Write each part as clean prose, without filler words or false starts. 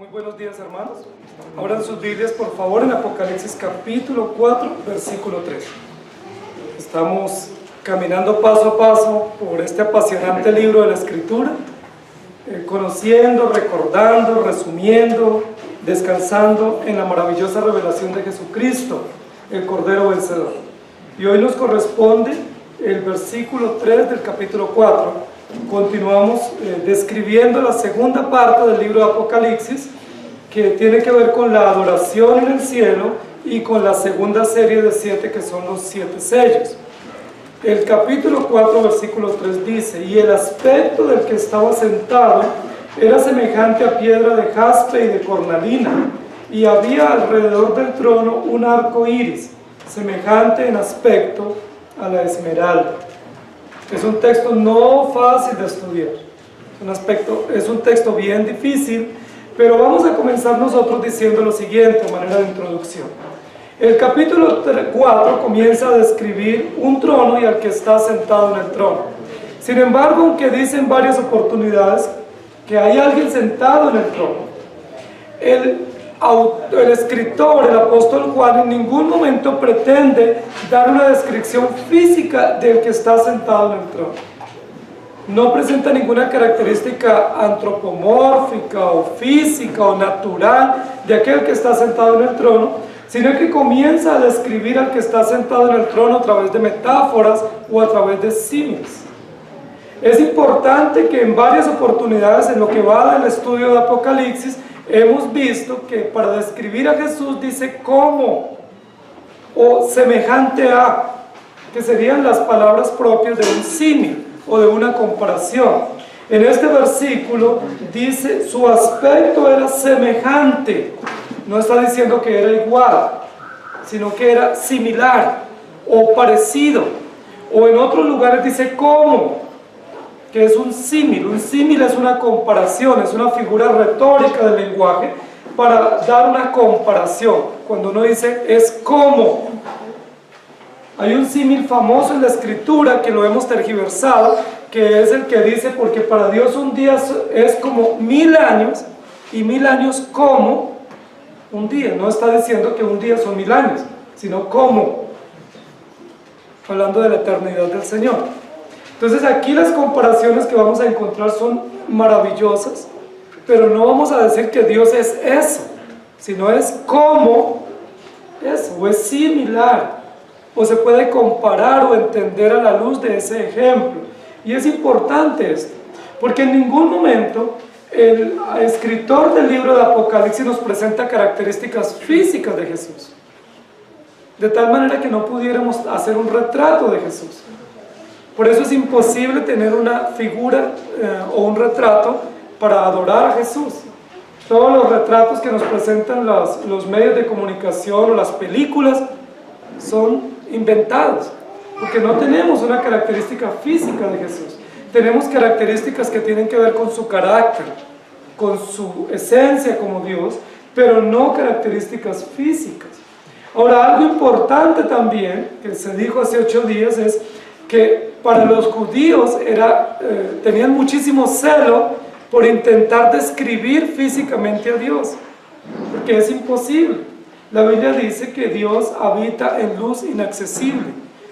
Muy buenos días, hermanos. Abran sus Biblias, por favor, en Apocalipsis capítulo 4, versículo 3. Estamos caminando paso a paso por este apasionante libro de la Escritura, conociendo, recordando, resumiendo, descansando en la maravillosa revelación de Jesucristo, el Cordero Vencedor. Y hoy nos corresponde el versículo 3 del capítulo 4. Continuamos describiendo la segunda parte del libro de Apocalipsis, que tiene que ver con la adoración en el cielo y con la segunda serie de 7, que son los 7 sellos. El capítulo 4, versículo 3 dice: y el aspecto del que estaba sentado era semejante a piedra de jaspe y de cornalina, y había alrededor del trono un arco iris, semejante en aspecto a la esmeralda. Es un texto no fácil de estudiar, es un texto bien difícil, pero vamos a comenzar nosotros diciendo lo siguiente a manera de introducción. El capítulo 4 comienza a describir un trono y al que está sentado en el trono. Sin embargo, aunque dice en varias oportunidades que hay alguien sentado en el trono, el escritor, el apóstol Juan, en ningún momento pretende dar una descripción física del que está sentado en el trono. No presenta ninguna característica antropomórfica o física o natural de aquel que está sentado en el trono, sino que comienza a describir al que está sentado en el trono a través de metáforas o a través de símiles. Es importante que en varias oportunidades en lo que va del estudio de Apocalipsis hemos visto que para describir a Jesús dice como o semejante a, que serían las palabras propias de un símil o de una comparación. En este versículo dice su aspecto era semejante, no está diciendo que era igual, sino que era similar o parecido, o en otros lugares dice como, que es un símil. Un símil es una comparación, es una figura retórica del lenguaje para dar una comparación. Cuando uno dice es como, hay un símil famoso en la Escritura que lo hemos tergiversado, que es el que dice: porque para Dios un día es como 1000 años y 1000 años como un día. No está diciendo que un día son 1000 años, sino como, hablando de la eternidad del Señor. Entonces aquí las comparaciones que vamos a encontrar son maravillosas, pero no vamos a decir que Dios es eso, sino es como eso, o es similar, o se puede comparar o entender a la luz de ese ejemplo. Y es importante esto, porque en ningún momento el escritor del libro de Apocalipsis nos presenta características físicas de Jesús, de tal manera que no pudiéramos hacer un retrato de Jesús. Por eso es imposible tener una figura o un retrato para adorar a Jesús. Todos los retratos que nos presentan los medios de comunicación o las películas son inventados, porque no tenemos una característica física de Jesús. Tenemos características que tienen que ver con su carácter, con su esencia como Dios, pero no características físicas. Ahora, algo importante también, que se dijo hace 8 días, es que para los judíos tenían muchísimo celo por intentar describir físicamente a Dios, porque es imposible. La Biblia dice que Dios habita en luz inaccesible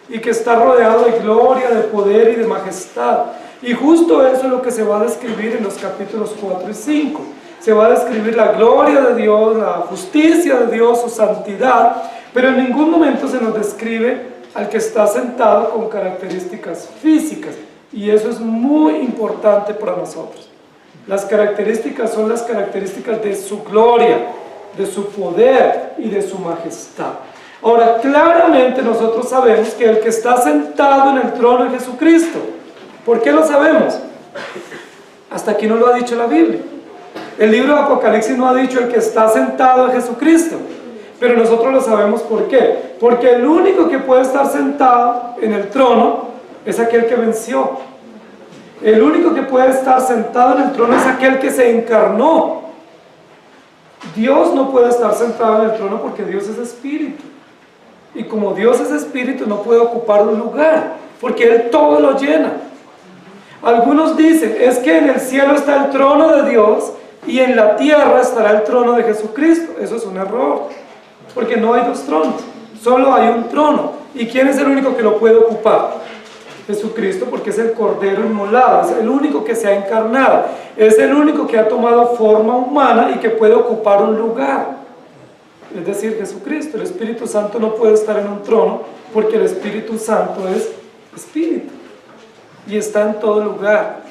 y que está rodeado de gloria, de poder y de majestad. Y justo eso es lo que se va a describir en los capítulos 4 y 5. Se va a describir la gloria de Dios, la justicia de Dios, su santidad, pero en ningún momento se nos describe al que está sentado con características físicas, y eso es muy importante para nosotros. Las características son las características de su gloria, de su poder y de su majestad. Ahora, claramente nosotros sabemos que el que está sentado en el trono es Jesucristo. ¿Por qué lo sabemos? Hasta aquí no lo ha dicho la Biblia. El libro de Apocalipsis no ha dicho el que está sentado es Jesucristo. Pero nosotros lo sabemos. ¿Por qué? Porque el único que puede estar sentado en el trono es aquel que venció. El único que puede estar sentado en el trono es aquel que se encarnó. Dios no puede estar sentado en el trono porque Dios es espíritu. Y como Dios es espíritu, no puede ocupar un lugar, porque Él todo lo llena. Algunos dicen, es que en el cielo está el trono de Dios, y en la tierra estará el trono de Jesucristo. Eso es un error, porque no hay dos tronos, solo hay un trono. ¿Y quién es el único que lo puede ocupar? Jesucristo, porque es el Cordero inmolado, es el único que se ha encarnado, es el único que ha tomado forma humana y que puede ocupar un lugar. Es decir, Jesucristo. El Espíritu Santo no puede estar en un trono, porque el Espíritu Santo es Espíritu y está en todo lugar,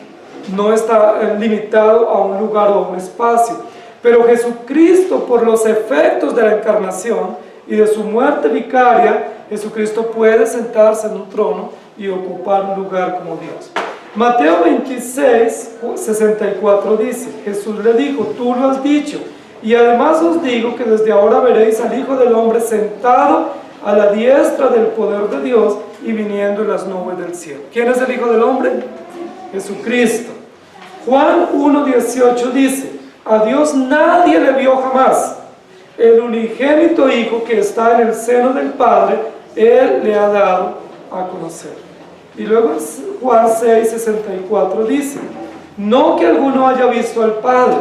no está limitado a un lugar o a un espacio. Pero Jesucristo, por los efectos de la encarnación y de su muerte vicaria, Jesucristo puede sentarse en un trono y ocupar un lugar como Dios. Mateo 26, 64 dice, Jesús le dijo, tú lo has dicho, y además os digo que desde ahora veréis al Hijo del Hombre sentado a la diestra del poder de Dios y viniendo en las nubes del cielo. ¿Quién es el Hijo del Hombre? Jesucristo. Juan 1:18 dice, a Dios nadie le vio jamás. El unigénito Hijo que está en el seno del Padre, Él le ha dado a conocer. Y luego Juan 6:64 dice, no que alguno haya visto al Padre,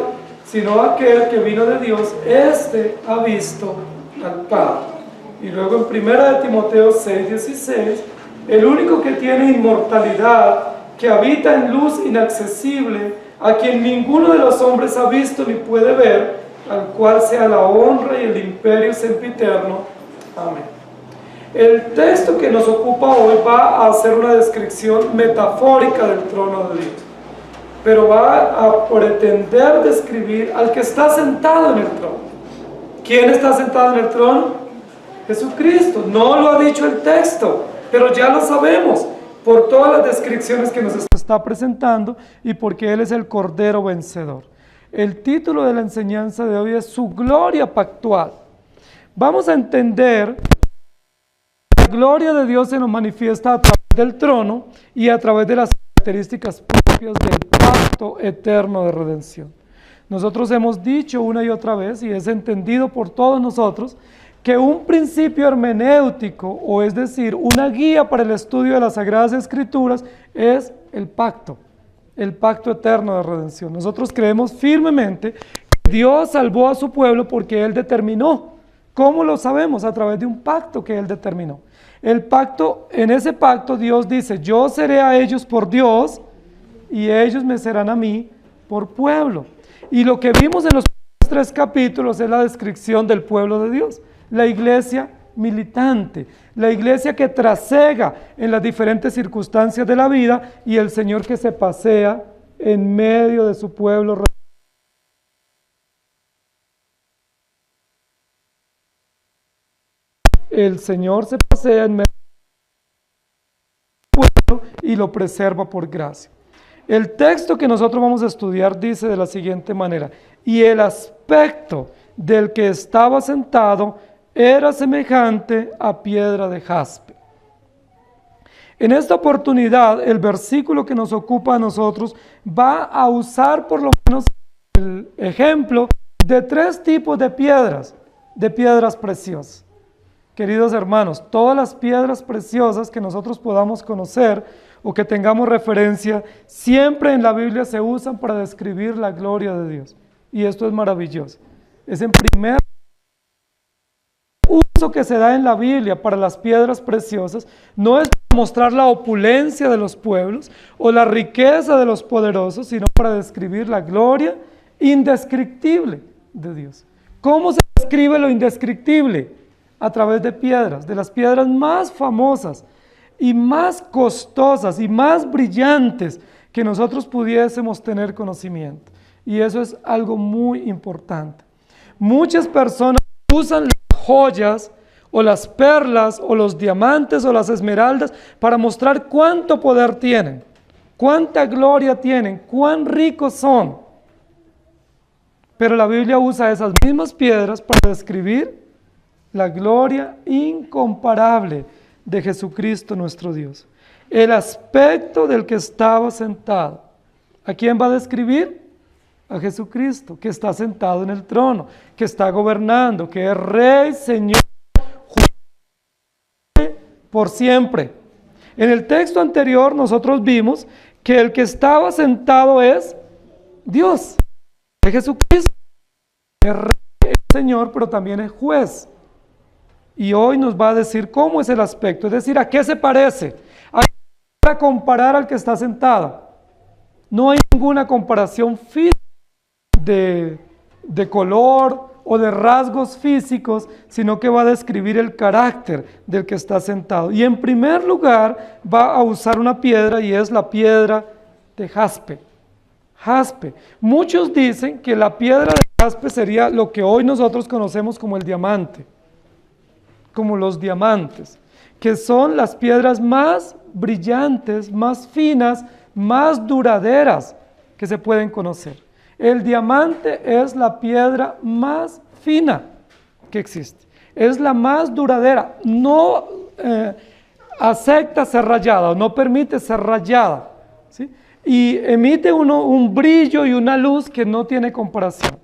sino aquel que vino de Dios, éste ha visto al Padre. Y luego en 1 Timoteo 6:16, el único que tiene inmortalidad, que habita en luz inaccesible, a quien ninguno de los hombres ha visto ni puede ver, al cual sea la honra y el imperio sempiterno. Amén. El texto que nos ocupa hoy va a hacer una descripción metafórica del trono de Dios, pero va a pretender describir al que está sentado en el trono. ¿Quién está sentado en el trono? Jesucristo. No lo ha dicho el texto, pero ya lo sabemos por todas las descripciones que nos está presentando y porque Él es el Cordero vencedor. El título de la enseñanza de hoy es su gloria pactual. Vamos a entender que la gloria de Dios se nos manifiesta a través del trono y a través de las características propias del pacto eterno de redención. Nosotros hemos dicho una y otra vez, y es entendido por todos nosotros, que un principio hermenéutico, o es decir, una guía para el estudio de las Sagradas Escrituras, es el pacto eterno de redención. Nosotros creemos firmemente que Dios salvó a su pueblo porque Él determinó. ¿Cómo lo sabemos? A través de un pacto que Él determinó. El pacto, en ese pacto Dios dice, yo seré a ellos por Dios y ellos me serán a mí por pueblo. Y lo que vimos en los 3 capítulos es la descripción del pueblo de Dios. La iglesia militante, la iglesia que trasega en las diferentes circunstancias de la vida y el Señor que se pasea en medio de su pueblo. El Señor se pasea en medio de su pueblo y lo preserva por gracia. El texto que nosotros vamos a estudiar dice de la siguiente manera, y el aspecto del que estaba sentado era semejante a piedra de jaspe. En esta oportunidad, el versículo que nos ocupa a nosotros va a usar por lo menos el ejemplo de 3 tipos de piedras preciosas. Queridos hermanos, todas las piedras preciosas que nosotros podamos conocer o que tengamos referencia, siempre en la Biblia se usan para describir la gloria de Dios. Y esto es maravilloso. Es en primer uso que se da en la Biblia para las piedras preciosas, no es para mostrar la opulencia de los pueblos o la riqueza de los poderosos, sino para describir la gloria indescriptible de Dios. ¿Cómo se describe lo indescriptible? A través de piedras, de las piedras más famosas y más costosas y más brillantes que nosotros pudiésemos tener conocimiento. Y eso es algo muy importante. Muchas personas usan las joyas o las perlas o los diamantes o las esmeraldas para mostrar cuánto poder tienen, cuánta gloria tienen, cuán ricos son. Pero la Biblia usa esas mismas piedras para describir la gloria incomparable de Jesucristo nuestro Dios. El aspecto del que estaba sentado. ¿A quién va a describir? A Jesucristo, que está sentado en el trono, que está gobernando, que es Rey, Señor, por siempre. En el texto anterior nosotros vimos que el que estaba sentado es Dios. Jesucristo es Rey, es Señor, pero también es juez. Y hoy nos va a decir cómo es el aspecto, es decir, a qué se parece, a qué para comparar al que está sentado. No hay ninguna comparación física de color o de rasgos físicos, sino que va a describir el carácter del que está sentado. Y en primer lugar va a usar una piedra, y es la piedra de jaspe. Jaspe. Muchos dicen que la piedra de jaspe sería lo que hoy nosotros conocemos como el diamante, como los diamantes, que son las piedras más brillantes, más finas, más duraderas que se pueden conocer. El diamante es la piedra más fina que existe, es la más duradera, no acepta ser rayada, no permite ser rayada, ¿sí? Y emite un brillo y una luz que no tiene comparación.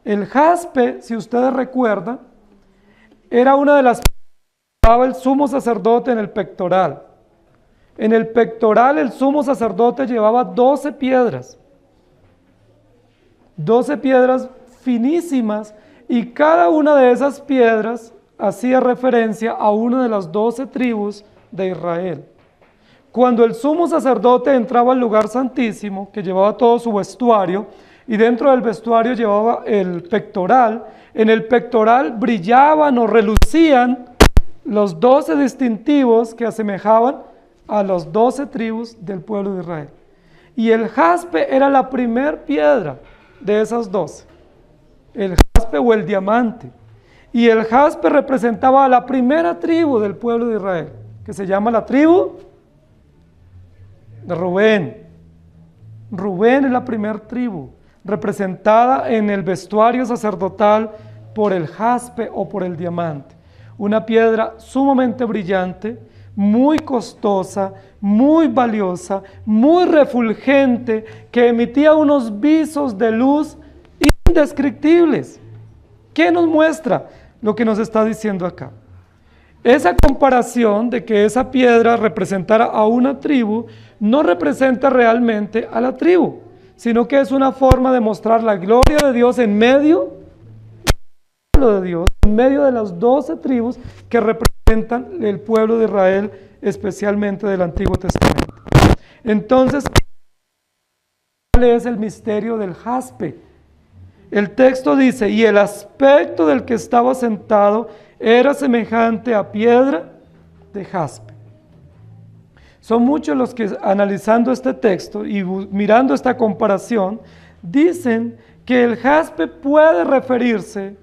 El jaspe, si ustedes recuerdan, era una de las piedras que llevaba el sumo sacerdote en el pectoral. En el pectoral el sumo sacerdote llevaba 12 piedras. 12 piedras finísimas, y cada una de esas piedras hacía referencia a una de las 12 tribus de Israel. Cuando el sumo sacerdote entraba al lugar santísimo, que llevaba todo su vestuario, y dentro del vestuario llevaba el pectoral, en el pectoral brillaban o relucían los 12 distintivos que asemejaban a las 12 tribus del pueblo de Israel. Y el jaspe era la primer piedra de esas 12, el jaspe o el diamante. Y el jaspe representaba a la primera tribu del pueblo de Israel, que se llama la tribu de Rubén. Rubén es la primera tribu, representada en el vestuario sacerdotal por el jaspe o por el diamante. Una piedra sumamente brillante, muy costosa, muy valiosa, muy refulgente, que emitía unos visos de luz indescriptibles. ¿Qué nos muestra lo que nos está diciendo acá? Esa comparación de que esa piedra representara a una tribu, no representa realmente a la tribu, sino que es una forma de mostrar la gloria de Dios en medio de Dios, en medio de las 12 tribus que representan el pueblo de Israel, especialmente del Antiguo Testamento. Entonces, ¿cuál es el misterio del jaspe? El texto dice, y el aspecto del que estaba sentado era semejante a piedra de jaspe. Son muchos los que, analizando este texto y mirando esta comparación, dicen que el jaspe puede referirse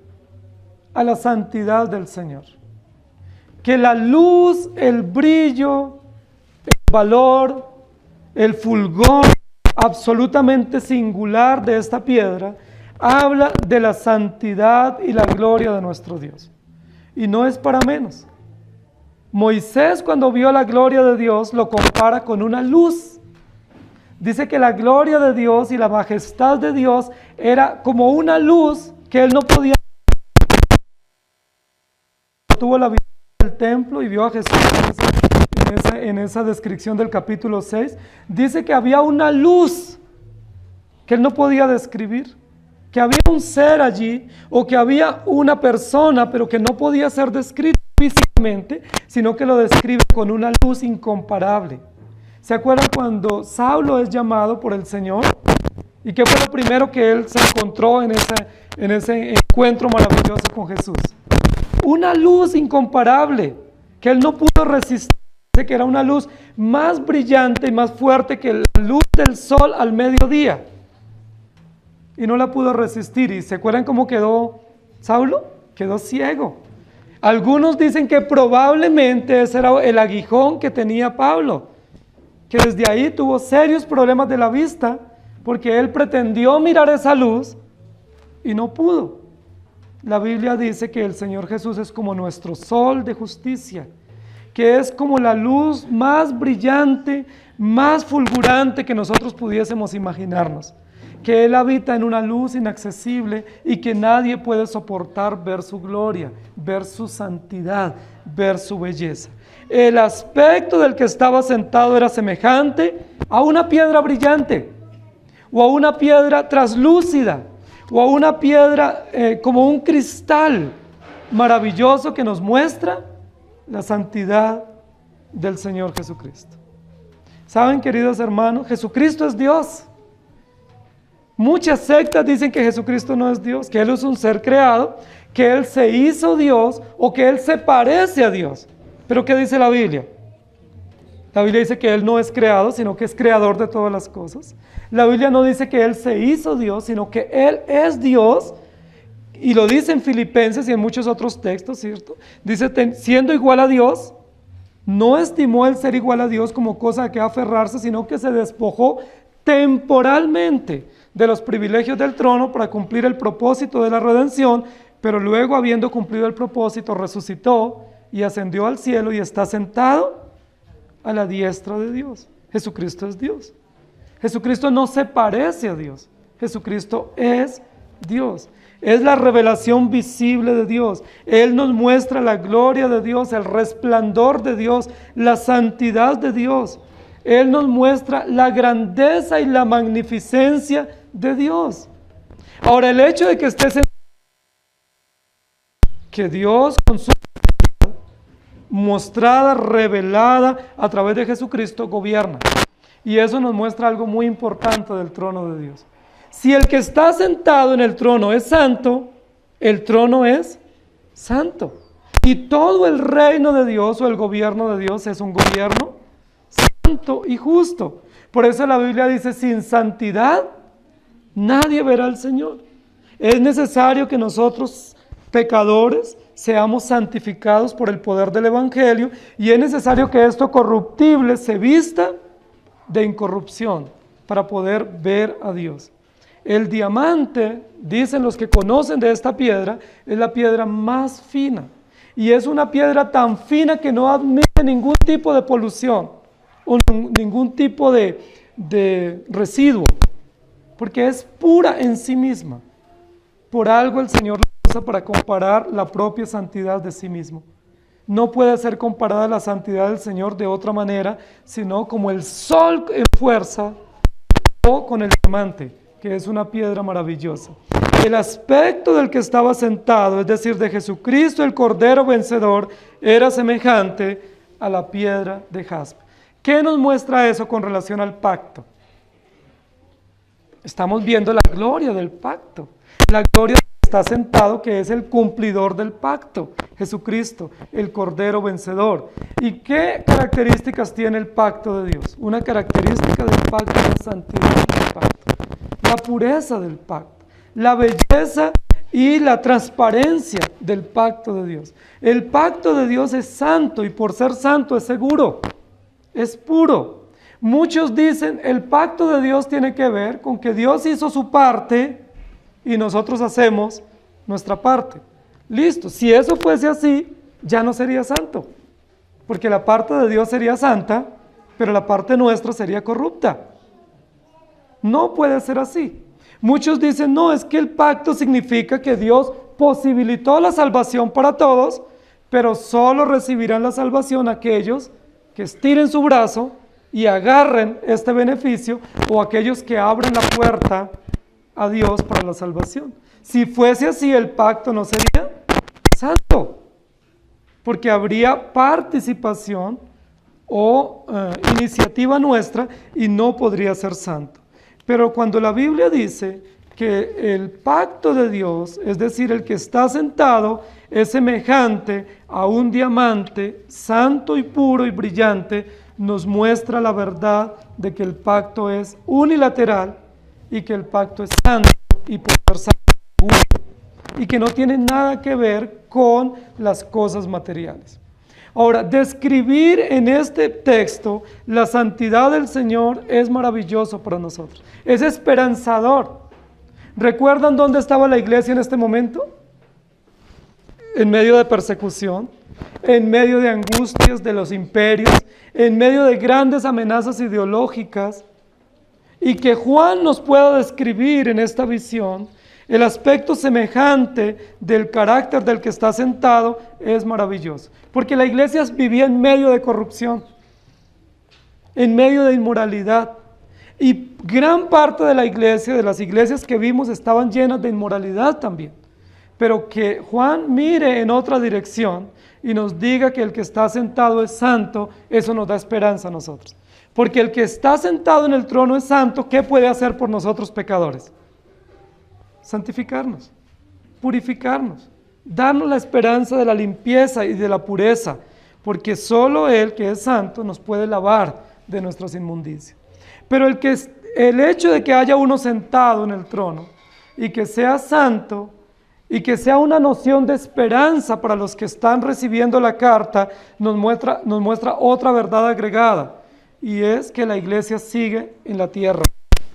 a la santidad del Señor. Que la luz, el brillo, el valor, el fulgor absolutamente singular de esta piedra habla de la santidad y la gloria de nuestro Dios. Y no es para menos. Moisés, cuando vio la gloria de Dios, lo compara con una luz. Dice que la gloria de Dios y la majestad de Dios era como una luz que él no podía. Tuvo la visión del templo y vio a Jesús en esa descripción del capítulo 6. Dice que había una luz que él no podía describir, que había un ser allí, o que había una persona, pero que no podía ser descrito físicamente, sino que lo describe con una luz incomparable. ¿Se acuerdan cuando Saulo es llamado por el Señor? ¿Y qué fue lo primero que él se encontró en ese encuentro maravilloso con Jesús? Una luz incomparable, que él no pudo resistir, que era una luz más brillante y más fuerte que la luz del sol al mediodía. Y no la pudo resistir. ¿Y se acuerdan cómo quedó Saulo? Quedó ciego. Algunos dicen que probablemente ese era el aguijón que tenía Pablo, que desde ahí tuvo serios problemas de la vista, porque él pretendió mirar esa luz y no pudo. La Biblia dice que el Señor Jesús es como nuestro sol de justicia, que es como la luz más brillante, más fulgurante que nosotros pudiésemos imaginarnos, que Él habita en una luz inaccesible y que nadie puede soportar ver su gloria, ver su santidad, ver su belleza. El aspecto del que estaba sentado era semejante a una piedra brillante, o a una piedra traslúcida, o a una piedra como un cristal maravilloso que nos muestra la santidad del Señor Jesucristo. ¿Saben, queridos hermanos? Jesucristo es Dios. Muchas sectas dicen que Jesucristo no es Dios, que Él es un ser creado, que Él se hizo Dios o que Él se parece a Dios. ¿Pero qué dice la Biblia? La Biblia dice que Él no es creado, sino que es creador de todas las cosas. La Biblia no dice que Él se hizo Dios, sino que Él es Dios. Y lo dice en Filipenses y en muchos otros textos, ¿cierto? Dice, siendo igual a Dios, no estimó el ser igual a Dios como cosa a que aferrarse, sino que se despojó temporalmente de los privilegios del trono para cumplir el propósito de la redención, pero luego, habiendo cumplido el propósito, resucitó y ascendió al cielo y está sentado a la diestra de Dios. Jesucristo es Dios. Jesucristo no se parece a Dios. Jesucristo es Dios. Es la revelación visible de Dios. Él nos muestra la gloria de Dios, el resplandor de Dios, la santidad de Dios. Él nos muestra la grandeza y la magnificencia de Dios. Ahora, el hecho de que esté sentado, que Dios con su mostrada, revelada a través de Jesucristo, gobierna. Y eso nos muestra algo muy importante del trono de Dios. Si el que está sentado en el trono es santo, el trono es santo. Y todo el reino de Dios o el gobierno de Dios es un gobierno santo y justo. Por eso la Biblia dice, sin santidad nadie verá al Señor. Es necesario que nosotros, pecadores, seamos santificados por el poder del Evangelio, y es necesario que esto corruptible se vista de incorrupción para poder ver a Dios. El diamante, dicen los que conocen de esta piedra, es la piedra más fina, y es una piedra tan fina que no admite ningún tipo de polución o ningún tipo de residuo, porque es pura en sí misma. Por algo el Señor la usa para comparar la propia santidad de sí mismo. No puede ser comparada la santidad del Señor de otra manera, sino como el sol en fuerza o con el diamante, que es una piedra maravillosa. El aspecto del que estaba sentado, es decir, de Jesucristo, el Cordero vencedor, era semejante a la piedra de jaspe. ¿Qué nos muestra eso con relación al pacto? Estamos viendo la gloria del pacto, la gloria del que está sentado, que es el cumplidor del pacto, Jesucristo, el Cordero vencedor. ¿Y qué características tiene el pacto de Dios? Una característica del pacto es la santidad del pacto, la pureza del pacto, la belleza y la transparencia del pacto de Dios. El pacto de Dios es santo, y por ser santo es seguro, es puro. Muchos dicen, el pacto de Dios tiene que ver con que Dios hizo su parte y nosotros hacemos nuestra parte. Listo, si eso fuese así, ya no sería santo, porque la parte de Dios sería santa, pero la parte nuestra sería corrupta. No puede ser así. Muchos dicen, no, es que el pacto significa que Dios posibilitó la salvación para todos, pero solo recibirán la salvación aquellos que estiren su brazo y agarren este beneficio, o aquellos que abren la puerta a Dios para la salvación. Si fuese así, el pacto no sería santo, porque habría participación o iniciativa nuestra y no podría ser santo. Pero cuando la Biblia dice que el pacto de Dios, es decir, el que está sentado, es semejante a un diamante santo y puro y brillante, nos muestra la verdad de que el pacto es unilateral y que el pacto es santo y por ser santo y que no tiene nada que ver con las cosas materiales. Ahora, describir en este texto la santidad del Señor es maravilloso para nosotros, es esperanzador. ¿Recuerdan dónde estaba la iglesia en este momento? En medio de persecución, en medio de angustias de los imperios, en medio de grandes amenazas ideológicas, y que Juan nos pueda describir en esta visión el aspecto semejante del carácter del que está sentado es maravilloso, porque la iglesia vivía en medio de corrupción, en medio de inmoralidad, y gran parte de la iglesia, de las iglesias que vimos, estaban llenas de inmoralidad también. Pero que Juan mire en otra dirección y nos diga que el que está sentado es santo, eso nos da esperanza a nosotros. Porque el que está sentado en el trono es santo, ¿qué puede hacer por nosotros pecadores? Santificarnos, purificarnos, darnos la esperanza de la limpieza y de la pureza, porque solo Él, que es santo, nos puede lavar de nuestras inmundicias. Pero el hecho de que haya uno sentado en el trono y que sea santo y que sea una noción de esperanza para los que están recibiendo la carta, nos muestra otra verdad agregada, y es que la iglesia sigue en la tierra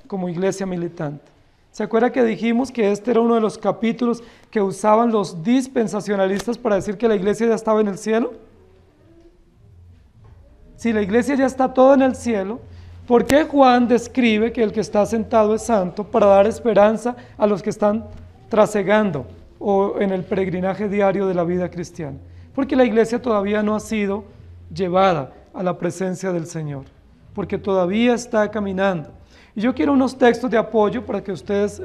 como iglesia militante. ¿Se acuerda que dijimos que este era uno de los capítulos que usaban los dispensacionalistas para decir que la iglesia ya estaba en el cielo? Si la iglesia ya está toda en el cielo, ¿por qué Juan describe que el que está sentado es santo para dar esperanza a los que están trasegando o en el peregrinaje diario de la vida cristiana? Porque la iglesia todavía no ha sido llevada a la presencia del Señor, porque todavía está caminando. Y yo quiero unos textos de apoyo para que ustedes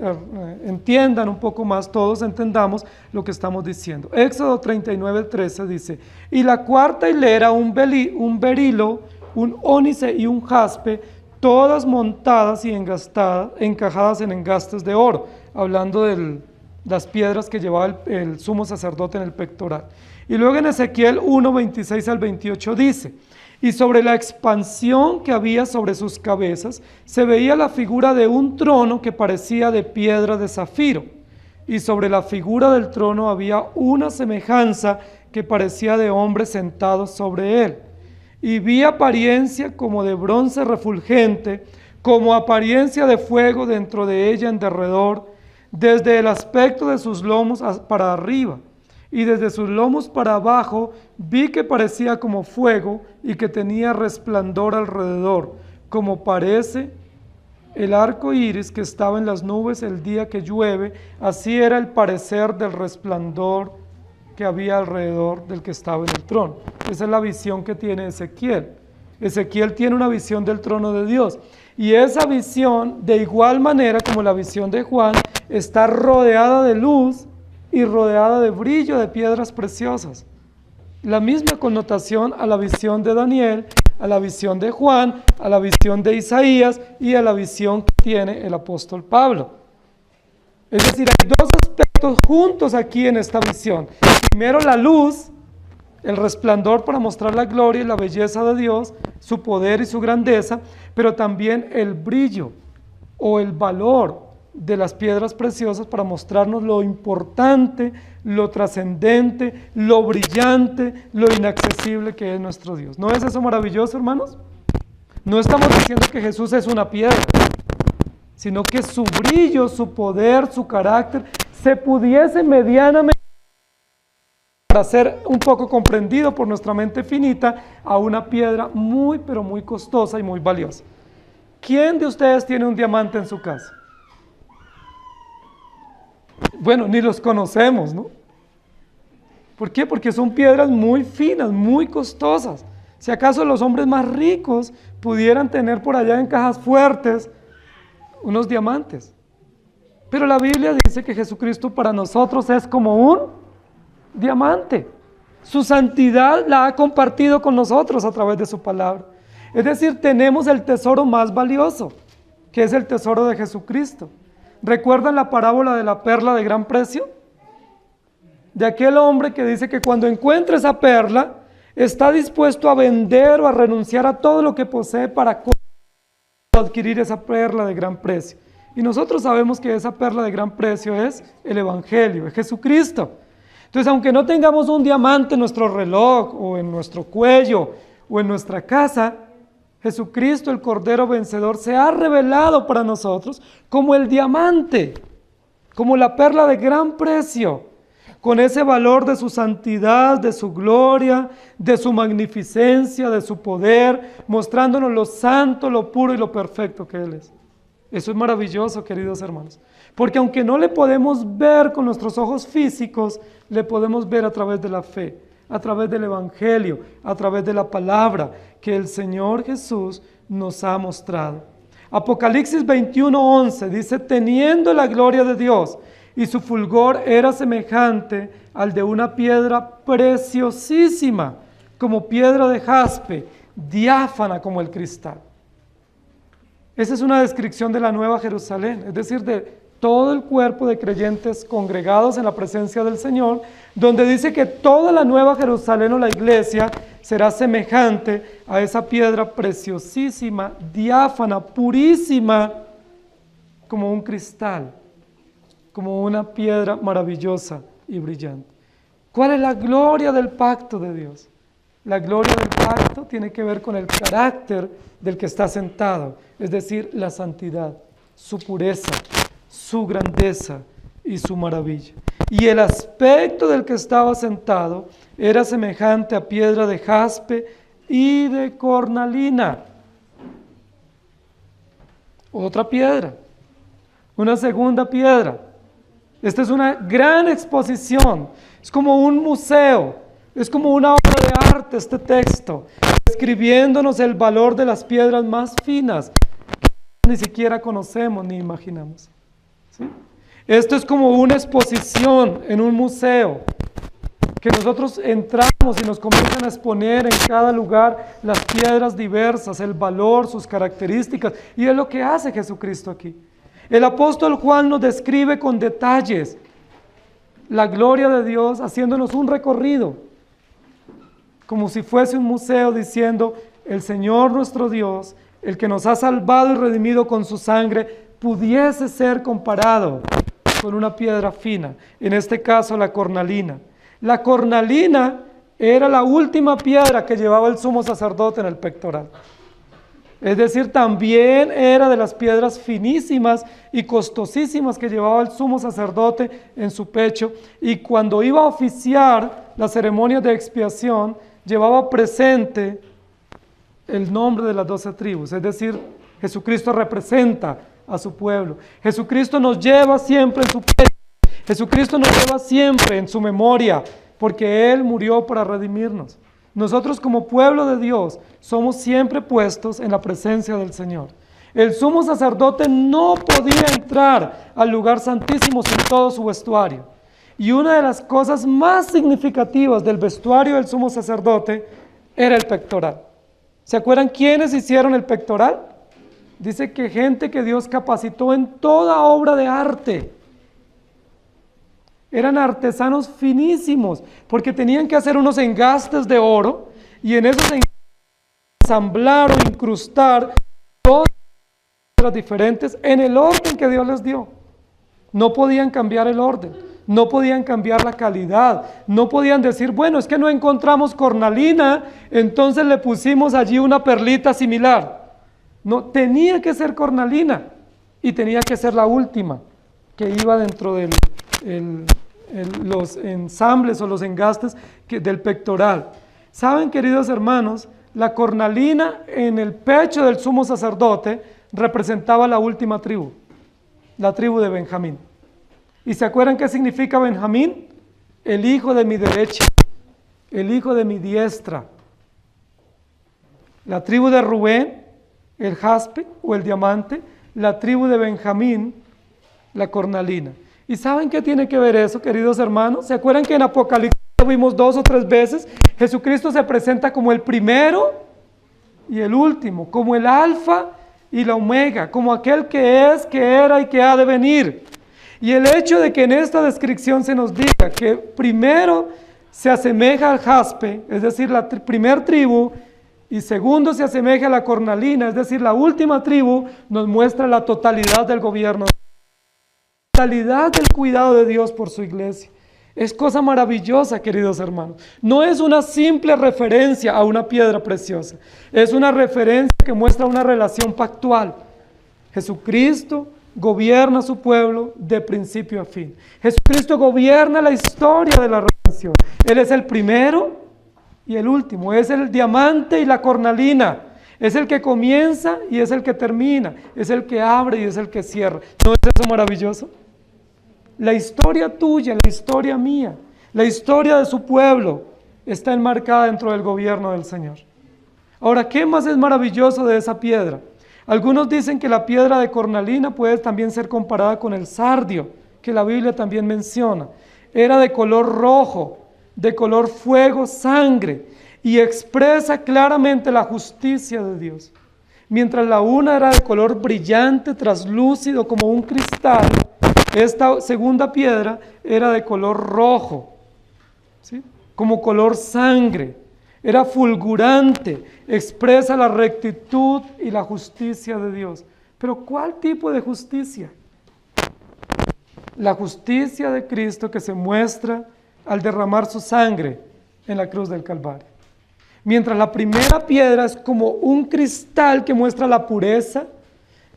entiendan un poco más, todos entendamos lo que estamos diciendo. Éxodo 39:13 dice: y la cuarta hilera, un berilo, un ónice y un jaspe, todas montadas y encajadas en engastes de oro, hablando de las piedras que llevaba el sumo sacerdote en el pectoral. Y luego en Ezequiel 1:26 al 28 dice: y sobre la expansión que había sobre sus cabezas se veía la figura de un trono que parecía de piedra de zafiro, y sobre la figura del trono había una semejanza que parecía de hombre sentado sobre él, y vi apariencia como de bronce refulgente, como apariencia de fuego dentro de ella en derredor, desde el aspecto de sus lomos para arriba, y desde sus lomos para abajo vi que parecía como fuego y que tenía resplandor alrededor, como parece el arco iris que estaba en las nubes el día que llueve. Así era el parecer del resplandor que había alrededor del que estaba en el trono. Esa es la visión que tiene Ezequiel. Ezequiel tiene una visión del trono de Dios, y esa visión, de igual manera como la visión de Juan, está rodeada de luz y rodeada de brillo de piedras preciosas. La misma connotación a la visión de Daniel, a la visión de Juan, a la visión de Isaías y a la visión que tiene el apóstol Pablo. Es decir, hay dos aspectos juntos aquí en esta visión. Primero, la luz, el resplandor para mostrar la gloria y la belleza de Dios, su poder y su grandeza, pero también el brillo o el valor de las piedras preciosas para mostrarnos lo importante, lo trascendente, lo brillante, lo inaccesible que es nuestro Dios. ¿No es eso maravilloso, hermanos? No estamos diciendo que Jesús es una piedra, sino que su brillo, su poder, su carácter se pudiese medianamente para ser un poco comprendido por nuestra mente finita a una piedra muy, pero muy costosa y muy valiosa. ¿Quién de ustedes tiene un diamante en su casa? Bueno, ni los conocemos, ¿no? ¿Por qué? Porque son piedras muy finas, muy costosas. Si acaso los hombres más ricos pudieran tener por allá en cajas fuertes unos diamantes. Pero la Biblia dice que Jesucristo para nosotros es como un diamante. Su santidad la ha compartido con nosotros a través de su palabra. Es decir, tenemos el tesoro más valioso, que es el tesoro de Jesucristo. ¿Recuerdan la parábola de la perla de gran precio? De aquel hombre que dice que cuando encuentra esa perla, está dispuesto a vender o a renunciar a todo lo que posee para adquirir esa perla de gran precio. Y nosotros sabemos que esa perla de gran precio es el Evangelio, es Jesucristo. Entonces, aunque no tengamos un diamante en nuestro reloj, o en nuestro cuello, o en nuestra casa, Jesucristo, el Cordero Vencedor, se ha revelado para nosotros como el diamante, como la perla de gran precio, con ese valor de su santidad, de su gloria, de su magnificencia, de su poder, mostrándonos lo santo, lo puro y lo perfecto que Él es. Eso es maravilloso, queridos hermanos, porque aunque no le podemos ver con nuestros ojos físicos, le podemos ver a través de la fe, a través del Evangelio, a través de la palabra que el Señor Jesús nos ha mostrado. Apocalipsis 21:11 dice, teniendo la gloria de Dios, y su fulgor era semejante al de una piedra preciosísima, como piedra de jaspe, diáfana como el cristal. Esa es una descripción de la Nueva Jerusalén, es decir, de todo el cuerpo de creyentes congregados en la presencia del Señor, donde dice que toda la Nueva Jerusalén o la iglesia será semejante a esa piedra preciosísima, diáfana, purísima, como un cristal, como una piedra maravillosa y brillante. ¿Cuál es la gloria del pacto de Dios? La gloria del pacto tiene que ver con el carácter del que está sentado, es decir, la santidad, su pureza, su grandeza y su maravilla. Y el aspecto del que estaba sentado era semejante a piedra de jaspe y de cornalina. Otra piedra, una segunda piedra. Esta es una gran exposición, es como un museo, es como una obra de arte este texto, describiéndonos el valor de las piedras más finas que ni siquiera conocemos ni imaginamos. ¿Sí? Esto es como una exposición en un museo, que nosotros entramos y nos comienzan a exponer en cada lugar las piedras diversas, el valor, sus características, y es lo que hace Jesucristo aquí. El apóstol Juan nos describe con detalles la gloria de Dios, haciéndonos un recorrido, como si fuese un museo, diciendo, el Señor nuestro Dios, el que nos ha salvado y redimido con su sangre, pudiese ser comparado con una piedra fina, en este caso la cornalina. La cornalina era la última piedra que llevaba el sumo sacerdote en el pectoral. Es decir, también era de las piedras finísimas y costosísimas que llevaba el sumo sacerdote en su pecho, y cuando iba a oficiar la ceremonia de expiación, llevaba presente el nombre de las 12 tribus, es decir, Jesucristo representa a su pueblo. Jesucristo nos lleva siempre en su pecho, Jesucristo nos lleva siempre en su memoria, porque Él murió para redimirnos. Nosotros como pueblo de Dios somos siempre puestos en la presencia del Señor. El sumo sacerdote no podía entrar al lugar santísimo sin todo su vestuario. Y una de las cosas más significativas del vestuario del sumo sacerdote era el pectoral. ¿Se acuerdan quiénes hicieron el pectoral? Dice que gente que Dios capacitó en toda obra de arte. Eran artesanos finísimos, porque tenían que hacer unos engastes de oro, y en esos engastes ensamblar o incrustar todas las piedras diferentes en el orden que Dios les dio. No podían cambiar el orden, no podían cambiar la calidad, no podían decir, bueno, es que no encontramos cornalina, entonces le pusimos allí una perlita similar. No, tenía que ser cornalina, y tenía que ser la última que iba dentro del los ensambles o los engastes del pectoral. Saben, queridos hermanos, la cornalina en el pecho del sumo sacerdote representaba la última tribu, la tribu de Benjamín. ¿Y se acuerdan qué significa Benjamín? El hijo de mi derecha, el hijo de mi diestra. La tribu de Rubén, el jaspe o el diamante; la tribu de Benjamín, la cornalina. ¿Y saben qué tiene que ver eso, queridos hermanos? ¿Se acuerdan que en Apocalipsis lo vimos 2 o 3 veces? Jesucristo se presenta como el primero y el último, como el alfa y la omega, como aquel que es, que era y que ha de venir. Y el hecho de que en esta descripción se nos diga que primero se asemeja al jaspe, es decir, la primer tribu, y segundo se asemeja a la cornalina, es decir, la última tribu, nos muestra la totalidad del gobierno, la totalidad del cuidado de Dios por su iglesia. Es cosa maravillosa, queridos hermanos. No es una simple referencia a una piedra preciosa, es una referencia que muestra una relación pactual. Jesucristo gobierna a su pueblo de principio a fin. Jesucristo gobierna la historia de la redención. Él es el primero y el último, es el diamante y la cornalina, es el que comienza y es el que termina, es el que abre y es el que cierra. ¿No es eso maravilloso? La historia tuya, la historia mía, la historia de su pueblo está enmarcada dentro del gobierno del Señor. Ahora, ¿qué más es maravilloso de esa piedra? Algunos dicen que la piedra de cornalina puede también ser comparada con el sardio, que la Biblia también menciona. Era de color rojo, de color fuego, sangre, y expresa claramente la justicia de Dios. Mientras la una era de color brillante, traslúcido como un cristal, esta segunda piedra era de color rojo, ¿sí? Como color sangre. Era fulgurante, expresa la rectitud y la justicia de Dios. Pero ¿cuál tipo de justicia? La justicia de Cristo que se muestra al derramar su sangre en la cruz del Calvario. Mientras la primera piedra es como un cristal que muestra la pureza,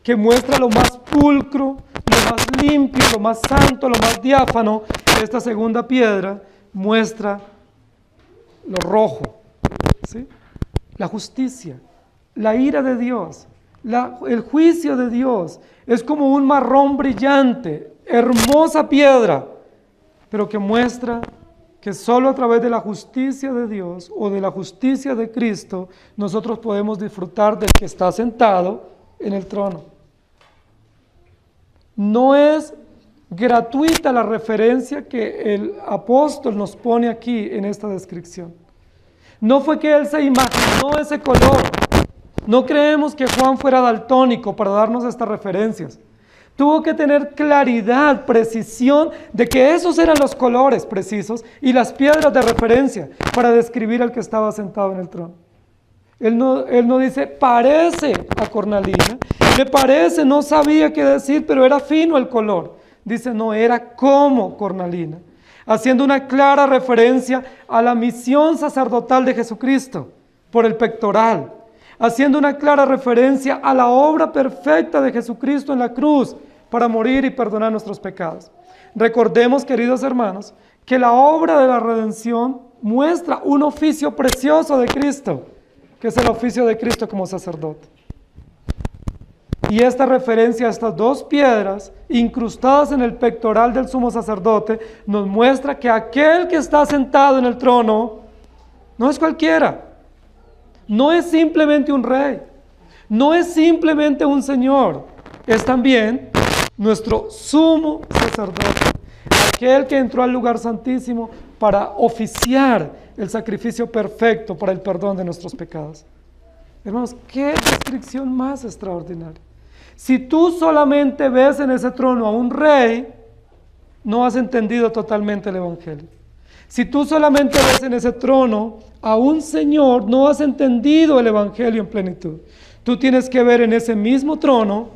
que muestra lo más pulcro, lo más limpio, lo más santo, lo más diáfano, esta segunda piedra muestra lo rojo, ¿sí? La justicia, la ira de Dios, el juicio de Dios. Es como un marrón brillante, hermosa piedra, pero que muestra que solo a través de la justicia de Dios o de la justicia de Cristo nosotros podemos disfrutar del que está sentado en el trono. No es gratuita la referencia que el apóstol nos pone aquí en esta descripción. No fue que él se imaginó ese color. No creemos que Juan fuera daltónico para darnos estas referencias. Tuvo que tener claridad, precisión de que esos eran los colores precisos y las piedras de referencia para describir al que estaba sentado en el trono. Él no dice, parece a cornalina, me parece, no sabía qué decir, pero era fino el color. Dice, no, era como cornalina, haciendo una clara referencia a la misión sacerdotal de Jesucristo por el pectoral, haciendo una clara referencia a la obra perfecta de Jesucristo en la cruz para morir y perdonar nuestros pecados. Recordemos, queridos hermanos, que la obra de la redención muestra un oficio precioso de Cristo, que es el oficio de Cristo como sacerdote. Y esta referencia a estas dos piedras incrustadas en el pectoral del sumo sacerdote nos muestra que aquel que está sentado en el trono no es cualquiera, no es simplemente un rey, no es simplemente un señor, es también nuestro sumo sacerdote, aquel que entró al lugar santísimo para oficiar el sacrificio perfecto para el perdón de nuestros pecados. Hermanos, qué descripción más extraordinaria. Si tú solamente ves en ese trono a un rey, no has entendido totalmente el Evangelio. Si tú solamente ves en ese trono a un Señor, no has entendido el Evangelio en plenitud. Tú tienes que ver en ese mismo trono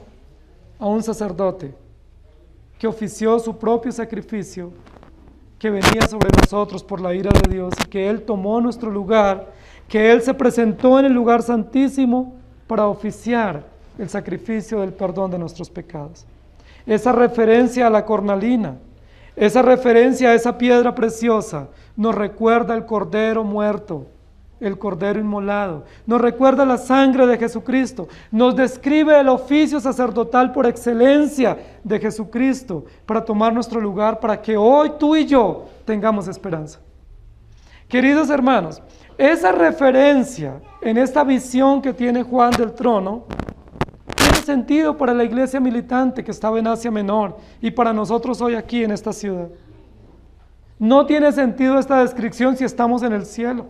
a un sacerdote que ofició su propio sacrificio, que venía sobre nosotros por la ira de Dios y que Él tomó nuestro lugar, que Él se presentó en el lugar santísimo para oficiar el sacrificio del perdón de nuestros pecados. Esa referencia a la cornalina, esa referencia a esa piedra preciosa, nos recuerda el cordero muerto, el cordero inmolado, nos recuerda la sangre de Jesucristo, nos describe el oficio sacerdotal por excelencia de Jesucristo para tomar nuestro lugar, para que hoy tú y yo tengamos esperanza. Queridos hermanos, esa referencia en esta visión que tiene Juan del trono tiene sentido para la iglesia militante que estaba en Asia Menor y para nosotros hoy aquí en esta ciudad. No tiene sentido esta descripción si estamos en el cielo.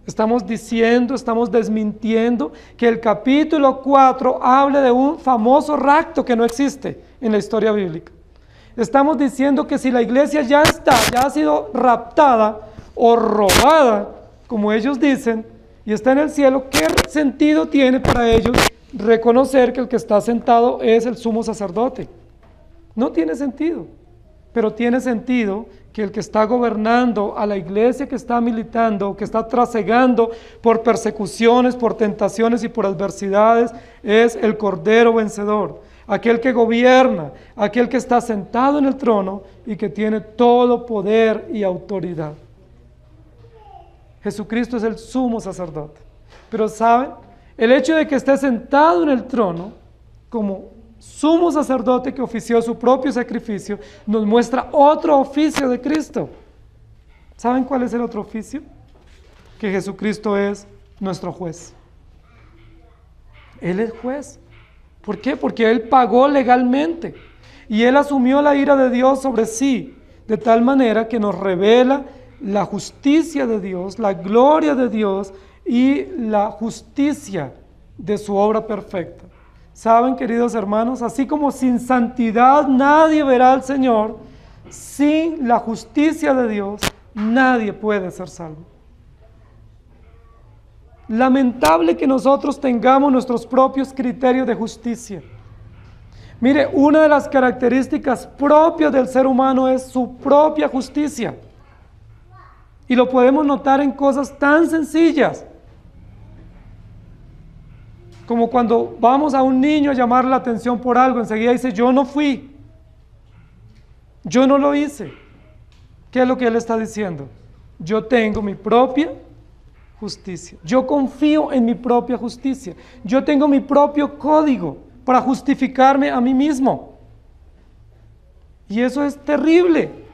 Estamos diciendo, estamos desmintiendo que el capítulo 4 hable de un famoso rapto que no existe en la historia bíblica. Estamos diciendo que si la iglesia ya ha sido raptada o robada, como ellos dicen, y está en el cielo, ¿qué sentido tiene para ellos reconocer que el que está sentado es el sumo sacerdote? No tiene sentido, pero tiene sentido que el que está gobernando a la iglesia que está militando, que está trasegando por persecuciones, por tentaciones y por adversidades, es el Cordero vencedor, aquel que gobierna, aquel que está sentado en el trono y que tiene todo poder y autoridad. Jesucristo es el sumo sacerdote. Pero ¿saben? El hecho de que esté sentado en el trono como sumo sacerdote que ofició su propio sacrificio nos muestra otro oficio de Cristo. ¿Saben cuál es el otro oficio? Que Jesucristo es nuestro juez. Él es juez. ¿Por qué? Porque Él pagó legalmente y Él asumió la ira de Dios sobre sí, de tal manera que nos revela la justicia de Dios, la gloria de Dios y la justicia de su obra perfecta. ¿Saben, queridos hermanos? Así como sin santidad nadie verá al Señor, sin la justicia de Dios nadie puede ser salvo. Lamentable que nosotros tengamos nuestros propios criterios de justicia. Mire, una de las características propias del ser humano es su propia justicia. Y lo podemos notar en cosas tan sencillas como cuando vamos a un niño a llamarle la atención por algo, enseguida dice, yo no fui, yo no lo hice. ¿Qué es lo que él está diciendo? Yo tengo mi propia justicia. Yo confío en mi propia justicia. Yo tengo mi propio código para justificarme a mí mismo. Y eso es terrible.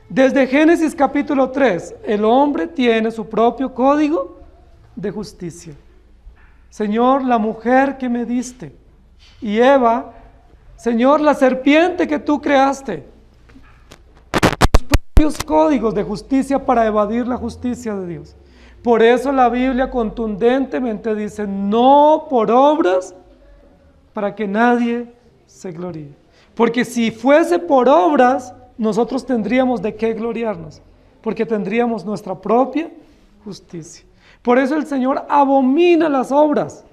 Desde Génesis capítulo 3, el hombre tiene su propio código de justicia. Señor, la mujer que me diste. Y Eva, Señor, la serpiente que tú creaste. Sus propios códigos de justicia para evadir la justicia de Dios. Por eso la Biblia contundentemente dice, no por obras, para que nadie se gloríe. Porque si fuese por obras, nosotros tendríamos de qué gloriarnos, porque tendríamos nuestra propia justicia. Por eso el Señor abomina las obras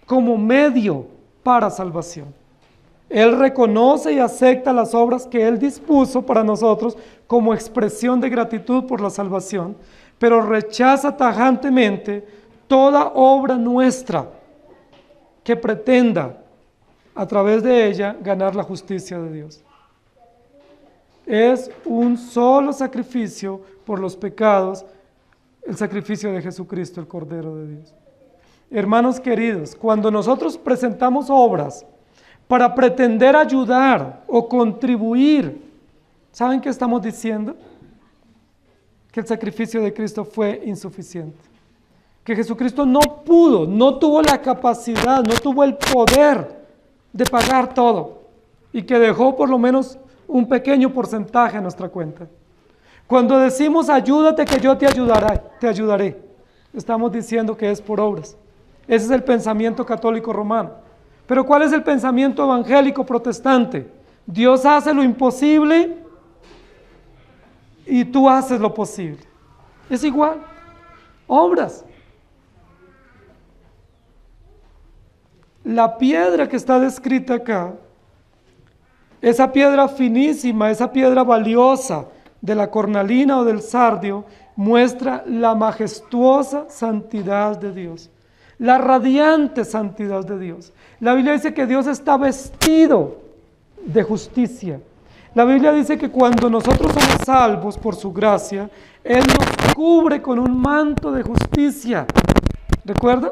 como medio para salvación. Él reconoce y acepta las obras que Él dispuso para nosotros como expresión de gratitud por la salvación, pero rechaza tajantemente toda obra nuestra que pretenda a través de ella ganar la justicia de Dios. Es un solo sacrificio por los pecados, el sacrificio de Jesucristo, el Cordero de Dios. Hermanos queridos, cuando nosotros presentamos obras para pretender ayudar o contribuir, ¿saben qué estamos diciendo? Que el sacrificio de Cristo fue insuficiente. Que Jesucristo no pudo, no tuvo la capacidad, no tuvo el poder de pagar todo y que dejó por lo menos un pequeño porcentaje en nuestra cuenta. Cuando decimos ayúdate que yo te ayudaré, estamos diciendo que es por obras. Ese es el pensamiento católico romano. Pero ¿cuál es el pensamiento evangélico protestante? Dios hace lo imposible y tú haces lo posible. Es igual, obras. La piedra que está descrita acá, esa piedra finísima, esa piedra valiosa de la cornalina o del sardio, muestra la majestuosa santidad de Dios, la radiante santidad de Dios. La Biblia dice que Dios está vestido de justicia. La Biblia dice que cuando nosotros somos salvos por su gracia, Él nos cubre con un manto de justicia. ¿Recuerdan?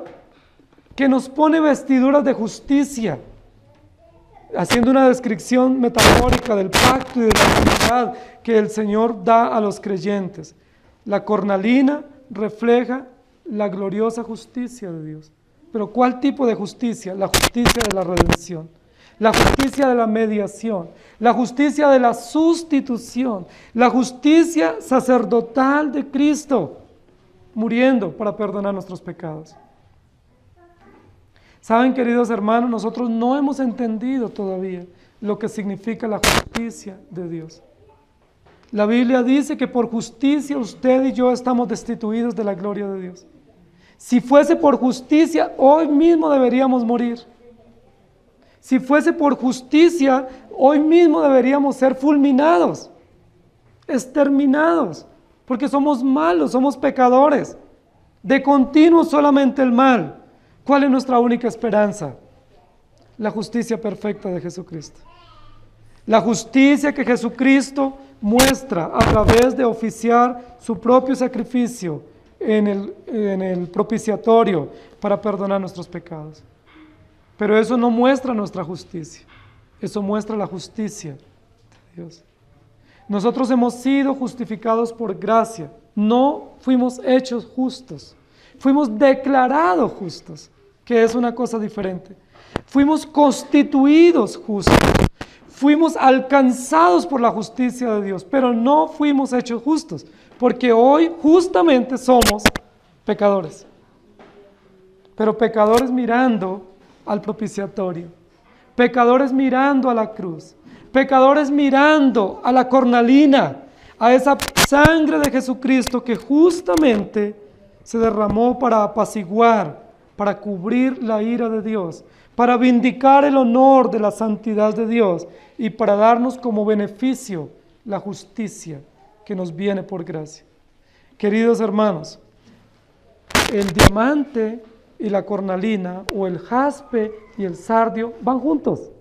Que nos pone vestiduras de justicia, haciendo una descripción metafórica del pacto y de la dignidad que el Señor da a los creyentes. La cornalina refleja la gloriosa justicia de Dios. Pero ¿cuál tipo de justicia? La justicia de la redención, la justicia de la mediación, la justicia de la sustitución, la justicia sacerdotal de Cristo, muriendo para perdonar nuestros pecados. Saben, queridos hermanos, nosotros no hemos entendido todavía lo que significa la justicia de Dios. La Biblia dice que por justicia usted y yo estamos destituidos de la gloria de Dios. Si fuese por justicia, hoy mismo deberíamos morir. Si fuese por justicia, hoy mismo deberíamos ser fulminados, exterminados, porque somos malos, somos pecadores. De continuo solamente el mal. ¿Cuál es nuestra única esperanza? La justicia perfecta de Jesucristo. La justicia que Jesucristo muestra a través de oficiar su propio sacrificio en el propiciatorio para perdonar nuestros pecados. Pero eso no muestra nuestra justicia, eso muestra la justicia de Dios. Nosotros hemos sido justificados por gracia, no fuimos hechos justos, fuimos declarados justos. que es una cosa diferente. Fuimos constituidos justos. Fuimos alcanzados por la justicia de Dios, pero no fuimos hechos justos, porque hoy justamente somos pecadores. Pero pecadores mirando al propiciatorio, pecadores mirando a la cruz, pecadores mirando a la cornalina, a esa sangre de Jesucristo que justamente se derramó para apaciguar, para cubrir la ira de Dios, para vindicar el honor de la santidad de Dios y para darnos como beneficio la justicia que nos viene por gracia. Queridos hermanos, el diamante y la cornalina, o el jaspe y el sardio, van juntos.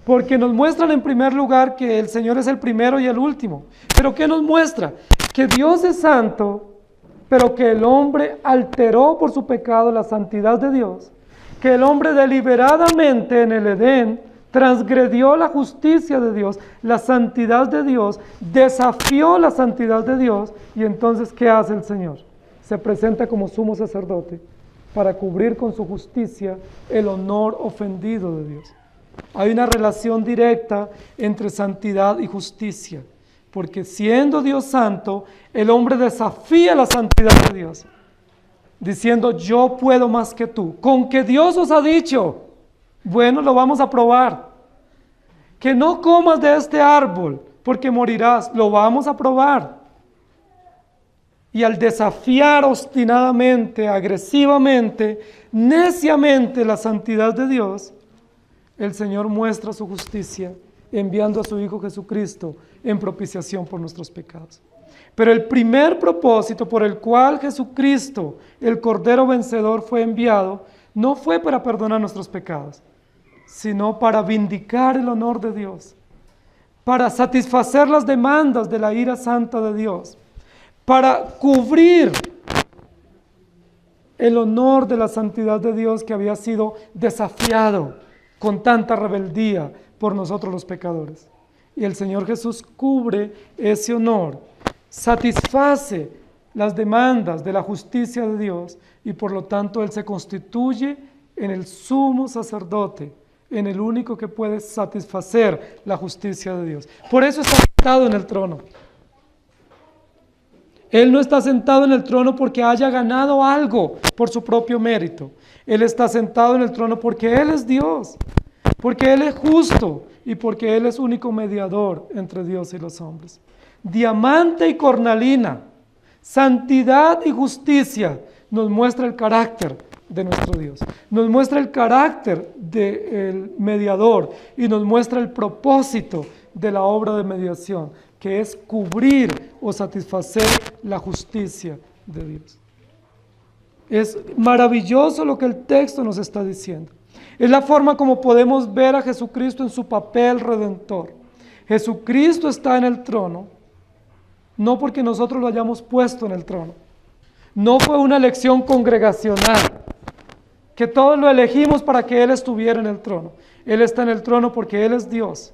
Porque nos muestran en primer lugar que el Señor es el primero y el último. ¿Pero qué nos muestra? Que Dios es santo, pero que el hombre alteró por su pecado la santidad de Dios. Que el hombre deliberadamente en el Edén transgredió la justicia de Dios, la santidad de Dios, desafió la santidad de Dios. Y entonces, ¿qué hace el Señor? Se presenta como sumo sacerdote para cubrir con su justicia el honor ofendido de Dios. Hay una relación directa entre santidad y justicia, porque siendo Dios santo, el hombre desafía la santidad de Dios, diciendo, yo puedo más que tú. Con que Dios os ha dicho, bueno, lo vamos a probar. Que no comas de este árbol, porque morirás, lo vamos a probar. Y al desafiar obstinadamente, agresivamente, neciamente la santidad de Dios, el Señor muestra su justicia enviando a su Hijo Jesucristo en propiciación por nuestros pecados. Pero el primer propósito por el cual Jesucristo, el Cordero Vencedor, fue enviado, no fue para perdonar nuestros pecados, sino para vindicar el honor de Dios, para satisfacer las demandas de la ira santa de Dios, para cubrir el honor de la santidad de Dios que había sido desafiado con tanta rebeldía por nosotros los pecadores. Y el Señor Jesús cubre ese honor, satisface las demandas de la justicia de Dios y por lo tanto Él se constituye en el sumo sacerdote, en el único que puede satisfacer la justicia de Dios. Por eso está sentado en el trono. Él no está sentado en el trono porque haya ganado algo por su propio mérito. Él está sentado en el trono porque Él es Dios, porque Él es justo y porque Él es único mediador entre Dios y los hombres. Diamante y cornalina, santidad y justicia nos muestra el carácter de nuestro Dios. Nos muestra el carácter del mediador y nos muestra el propósito de la obra de mediación, que es cubrir o satisfacer la justicia de Dios. Es maravilloso lo que el texto nos está diciendo. Es la forma como podemos ver a Jesucristo en su papel redentor. Jesucristo está en el trono, no porque nosotros lo hayamos puesto en el trono. No fue una elección congregacional, que todos lo elegimos para que Él estuviera en el trono. Él está en el trono porque Él es Dios,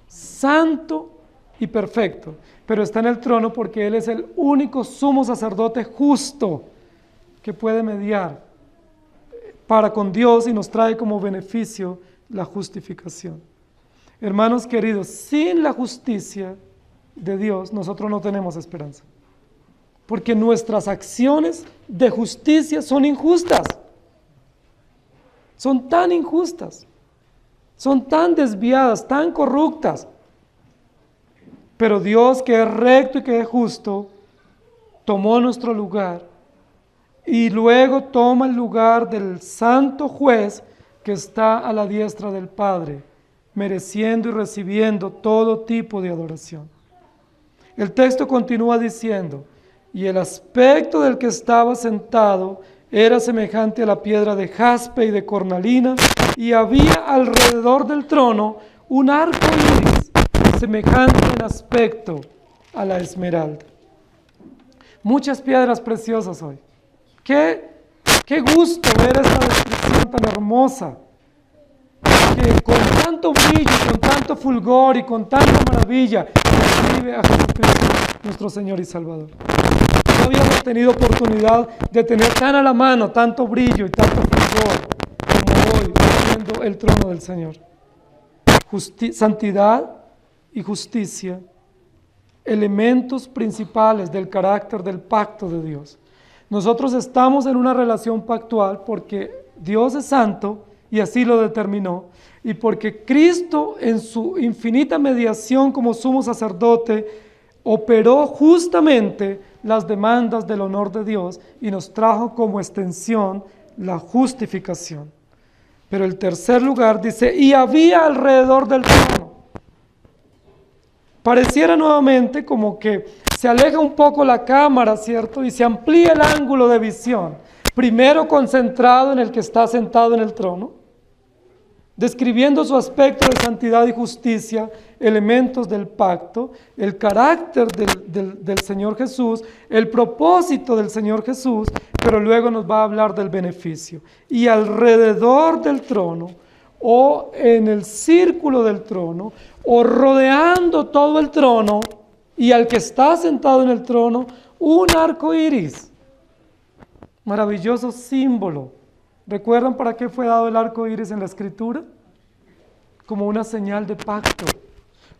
santo y perfecto, pero está en el trono porque Él es el único sumo sacerdote justo que puede mediar para con Dios y nos trae como beneficio la justificación. Hermanos queridos, sin la justicia de Dios nosotros no tenemos esperanza, porque nuestras acciones de justicia son injustas, son tan injustas, son tan desviadas, tan corruptas. Pero Dios, que es recto y que es justo, tomó nuestro lugar y luego toma el lugar del santo juez que está a la diestra del Padre, mereciendo y recibiendo todo tipo de adoración. El texto continúa diciendo, y el aspecto del que estaba sentado era semejante a la piedra de jaspe y de cornalina, y había alrededor del trono un arco iris, semejante en aspecto a la esmeralda. Muchas piedras preciosas hoy. Qué gusto ver esta descripción tan hermosa, que con tanto brillo, con tanto fulgor y con tanta maravilla describe a Jesucristo, nuestro Señor y Salvador. No habíamos tenido oportunidad de tener tan a la mano tanto brillo y tanto fulgor mayor, como hoy, siendo el trono del Señor. Santidad y justicia, elementos principales del carácter del pacto de Dios. Nosotros estamos en una relación pactual porque Dios es santo y así lo determinó, y porque Cristo en su infinita mediación como sumo sacerdote operó justamente las demandas del honor de Dios y nos trajo como extensión la justificación. Pero el tercer lugar dice, y había alrededor del trono. Pareciera nuevamente como que se aleja un poco la cámara, ¿cierto? Y se amplía el ángulo de visión. Primero concentrado en el que está sentado en el trono, describiendo su aspecto de santidad y justicia, elementos del pacto, el carácter del Señor Jesús, el propósito del Señor Jesús, pero luego nos va a hablar del beneficio. Y alrededor del trono, o en el círculo del trono, o rodeando todo el trono, y al que está sentado en el trono, un arco iris. Maravilloso símbolo. ¿Recuerdan para qué fue dado el arco iris en la Escritura? Como una señal de pacto,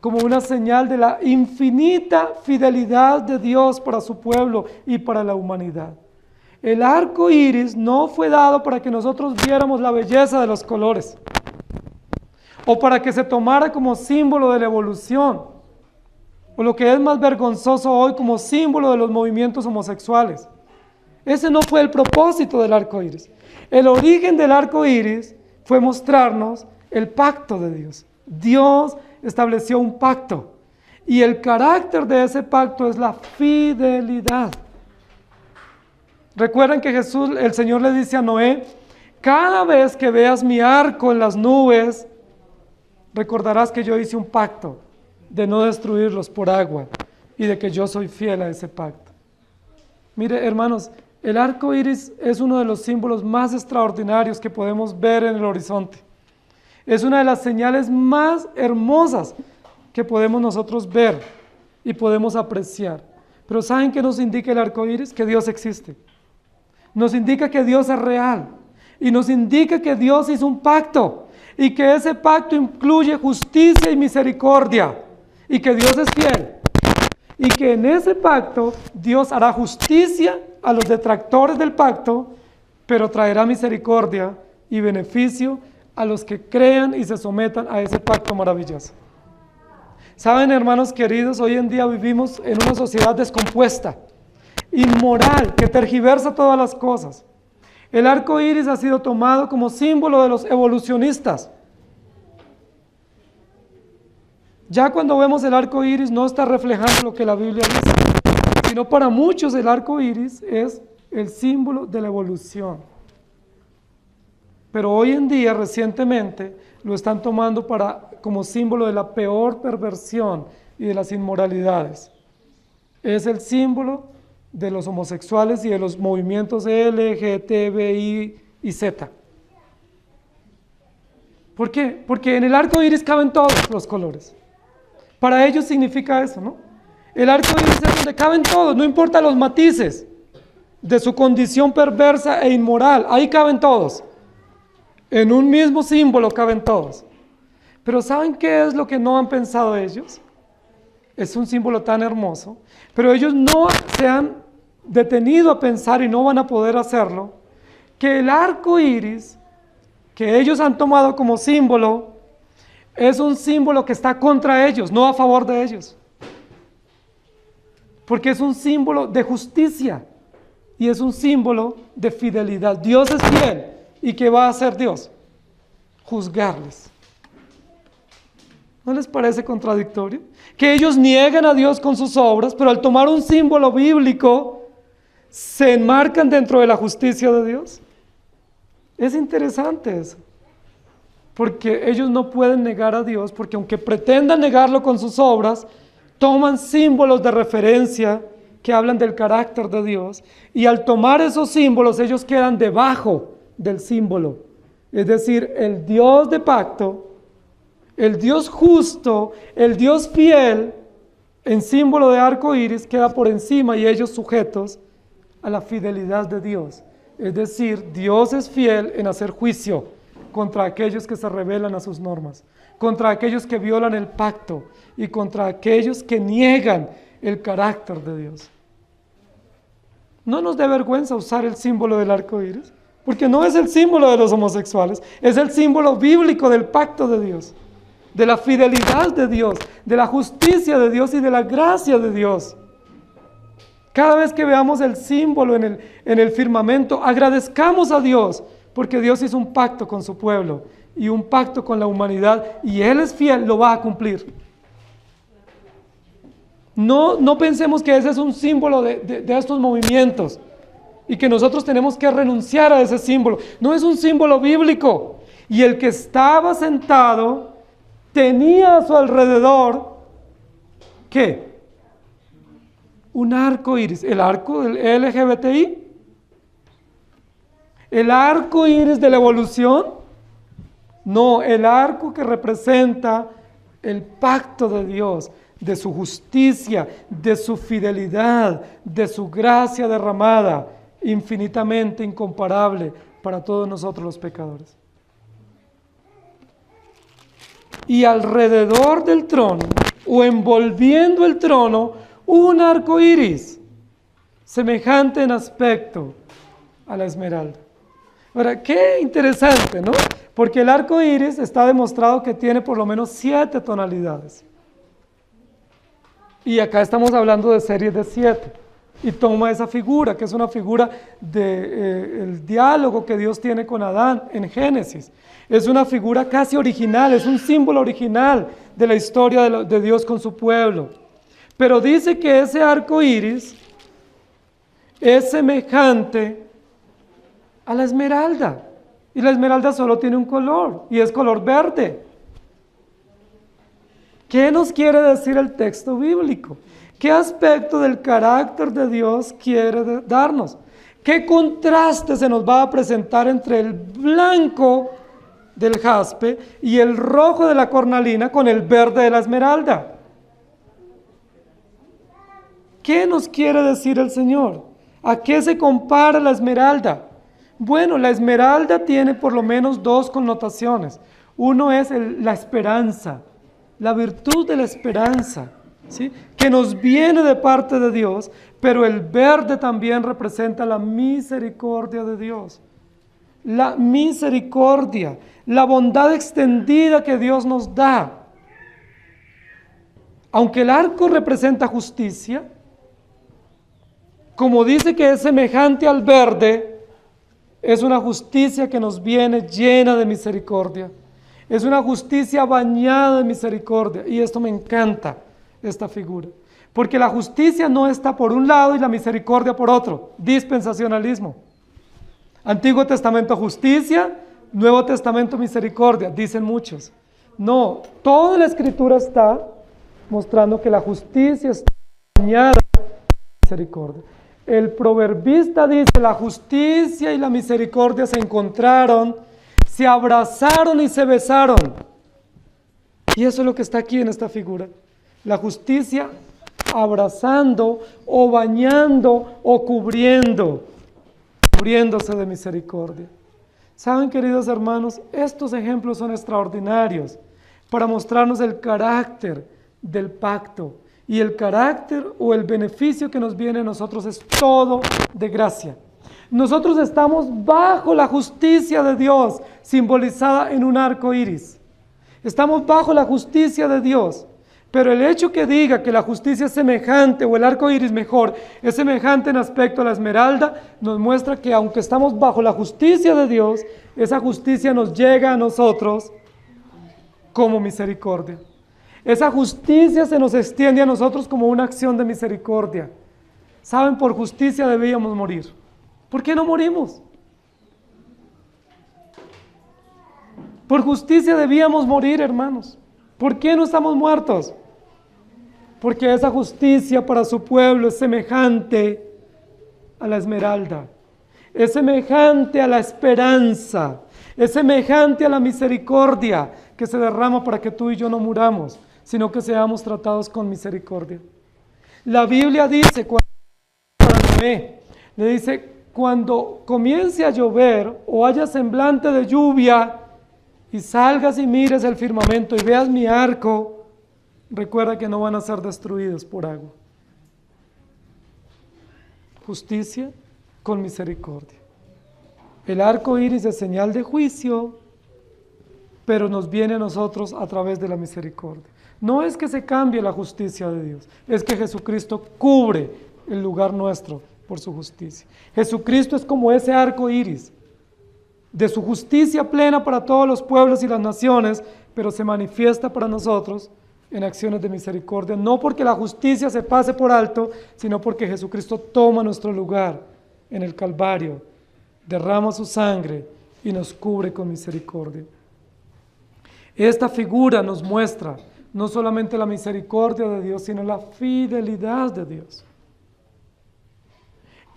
como una señal de la infinita fidelidad de Dios para su pueblo y para la humanidad. El arco iris no fue dado para que nosotros viéramos la belleza de los colores, o para que se tomara como símbolo de la evolución, o lo que es más vergonzoso hoy, como símbolo de los movimientos homosexuales. Ese no fue el propósito del arco iris. El origen del arco iris fue mostrarnos el pacto de Dios. Dios estableció un pacto y el carácter de ese pacto es la fidelidad. Recuerden que Jesús, el Señor le dice a Noé, cada vez que veas mi arco en las nubes, recordarás que yo hice un pacto de no destruirlos por agua y de que yo soy fiel a ese pacto. Mire, hermanos, el arco iris es uno de los símbolos más extraordinarios que podemos ver en el horizonte. Es una de las señales más hermosas que podemos nosotros ver y podemos apreciar. Pero ¿saben qué nos indica el arco iris? Que Dios existe. Nos indica que Dios es real y nos indica que Dios hizo un pacto y que ese pacto incluye justicia y misericordia y que Dios es fiel y que en ese pacto Dios hará justicia a los detractores del pacto, pero traerá misericordia y beneficio a los que crean y se sometan a ese pacto maravilloso. Saben, hermanos queridos, hoy en día vivimos en una sociedad descompuesta, inmoral, que tergiversa todas las cosas. El arco iris ha sido tomado como símbolo de los evolucionistas. Ya cuando vemos el arco iris no está reflejando lo que la Biblia dice, sino para muchos el arco iris es el símbolo de la evolución. Pero hoy en día, recientemente, lo están tomando como símbolo de la peor perversión y de las inmoralidades. Es el símbolo de los homosexuales y de los movimientos LGTBI y Z. ¿Por qué? Porque en el arco iris caben todos los colores. Para ellos significa eso, ¿no? El arco iris es donde caben todos, no importa los matices de su condición perversa e inmoral, ahí caben todos. En un mismo símbolo caben todos. Pero ¿saben qué es lo que no han pensado ellos? Es un símbolo tan hermoso, pero ellos no se han detenido a pensar y no van a poder hacerlo, que el arco iris que ellos han tomado como símbolo es un símbolo que está contra ellos, no a favor de ellos. Porque es un símbolo de justicia y es un símbolo de fidelidad. Dios es fiel. ¿Y qué va a hacer Dios? Juzgarles. ¿No les parece contradictorio? Que ellos niegan a Dios con sus obras, pero al tomar un símbolo bíblico, se enmarcan dentro de la justicia de Dios. Es interesante eso. Porque ellos no pueden negar a Dios, porque aunque pretendan negarlo con sus obras, toman símbolos de referencia que hablan del carácter de Dios, y al tomar esos símbolos, ellos quedan debajo del símbolo. Es decir, el Dios de pacto, el Dios justo, el Dios fiel, en símbolo de arco iris, queda por encima y ellos sujetos a la fidelidad de Dios Es decir, Dios es fiel en hacer juicio contra aquellos que se rebelan a sus normas, contra aquellos que violan el pacto y contra aquellos que niegan el carácter de Dios. No nos dé vergüenza usar el símbolo del arco iris, porque no es el símbolo de los homosexuales, es el símbolo bíblico del pacto de Dios, de la fidelidad de Dios, de la justicia de Dios y de la gracia de Dios. Cada vez que veamos el símbolo en el firmamento, agradezcamos a Dios, porque Dios hizo un pacto con su pueblo y un pacto con la humanidad, y Él es fiel, lo va a cumplir. No pensemos que ese es un símbolo de estos movimientos y que nosotros tenemos que renunciar a ese símbolo. No es un símbolo bíblico. Y el que estaba sentado tenía a su alrededor, ¿qué? Un arco iris. ¿El arco del LGBTI? ¿El arco iris de la evolución? No, el arco que representa el pacto de Dios, de su justicia, de su fidelidad, de su gracia derramada, infinitamente incomparable para todos nosotros los pecadores. Y alrededor del trono, o envolviendo el trono, un arco iris, semejante en aspecto a la esmeralda. Ahora, qué interesante, ¿no? Porque el arco iris está demostrado que tiene por lo menos 7 tonalidades. Y acá estamos hablando de series de 7. Y toma esa figura, que es una figura del diálogo que Dios tiene con Adán en Génesis. Es una figura casi original, es un símbolo original de la historia de Dios con su pueblo. Pero dice que ese arco iris es semejante a la esmeralda. Y la esmeralda solo tiene un color, y es color verde. ¿Qué nos quiere decir el texto bíblico? ¿Qué aspecto del carácter de Dios quiere darnos? ¿Qué contraste se nos va a presentar entre el blanco del jaspe y el rojo de la cornalina con el verde de la esmeralda? ¿Qué nos quiere decir el Señor? ¿A qué se compara la esmeralda? Bueno, la esmeralda tiene por lo menos 2 connotaciones. Uno es la esperanza, la virtud de la esperanza, ¿sí? Que nos viene de parte de Dios, pero el verde también representa la misericordia de Dios. La misericordia, la bondad extendida que Dios nos da. Aunque el arco representa justicia, como dice que es semejante al verde, es una justicia que nos viene llena de misericordia. Es una justicia bañada de misericordia. Y esto me encanta, esta figura. Porque la justicia no está por un lado y la misericordia por otro. Dispensacionalismo. Antiguo Testamento justicia, Nuevo Testamento misericordia, dicen muchos. No, toda la Escritura está mostrando que la justicia está bañada de misericordia. El proverbista dice, la justicia y la misericordia se encontraron, se abrazaron y se besaron. Y eso es lo que está aquí en esta figura. La justicia abrazando o bañando o cubriéndose de misericordia. ¿Saben, queridos hermanos? Estos ejemplos son extraordinarios para mostrarnos el carácter del pacto. Y el carácter o el beneficio que nos viene a nosotros es todo de gracia. Nosotros estamos bajo la justicia de Dios, simbolizada en un arco iris. Estamos bajo la justicia de Dios. Pero el hecho que diga que la justicia es semejante, o el arco iris mejor, es semejante en aspecto a la esmeralda, nos muestra que aunque estamos bajo la justicia de Dios, esa justicia nos llega a nosotros como misericordia. Esa justicia se nos extiende a nosotros como una acción de misericordia. ¿Saben? Por justicia debíamos morir. ¿Por qué no morimos? Por justicia debíamos morir, hermanos. ¿Por qué no estamos muertos? Porque esa justicia para su pueblo es semejante a la esmeralda. Es semejante a la esperanza. Es semejante a la misericordia que se derrama para que tú y yo no muramos, sino que seamos tratados con misericordia. La Biblia dice, cuando Noé, le dice, cuando comience a llover o haya semblante de lluvia y salgas y mires el firmamento y veas mi arco, recuerda que no van a ser destruidos por agua. Justicia con misericordia. El arco iris es señal de juicio, pero nos viene a nosotros a través de la misericordia. No es que se cambie la justicia de Dios, es que Jesucristo cubre el lugar nuestro por su justicia. Jesucristo es como ese arco iris de su justicia plena para todos los pueblos y las naciones, pero se manifiesta para nosotros en acciones de misericordia, no porque la justicia se pase por alto, sino porque Jesucristo toma nuestro lugar en el Calvario, derrama su sangre y nos cubre con misericordia. Esta figura nos muestra no solamente la misericordia de Dios, sino la fidelidad de Dios.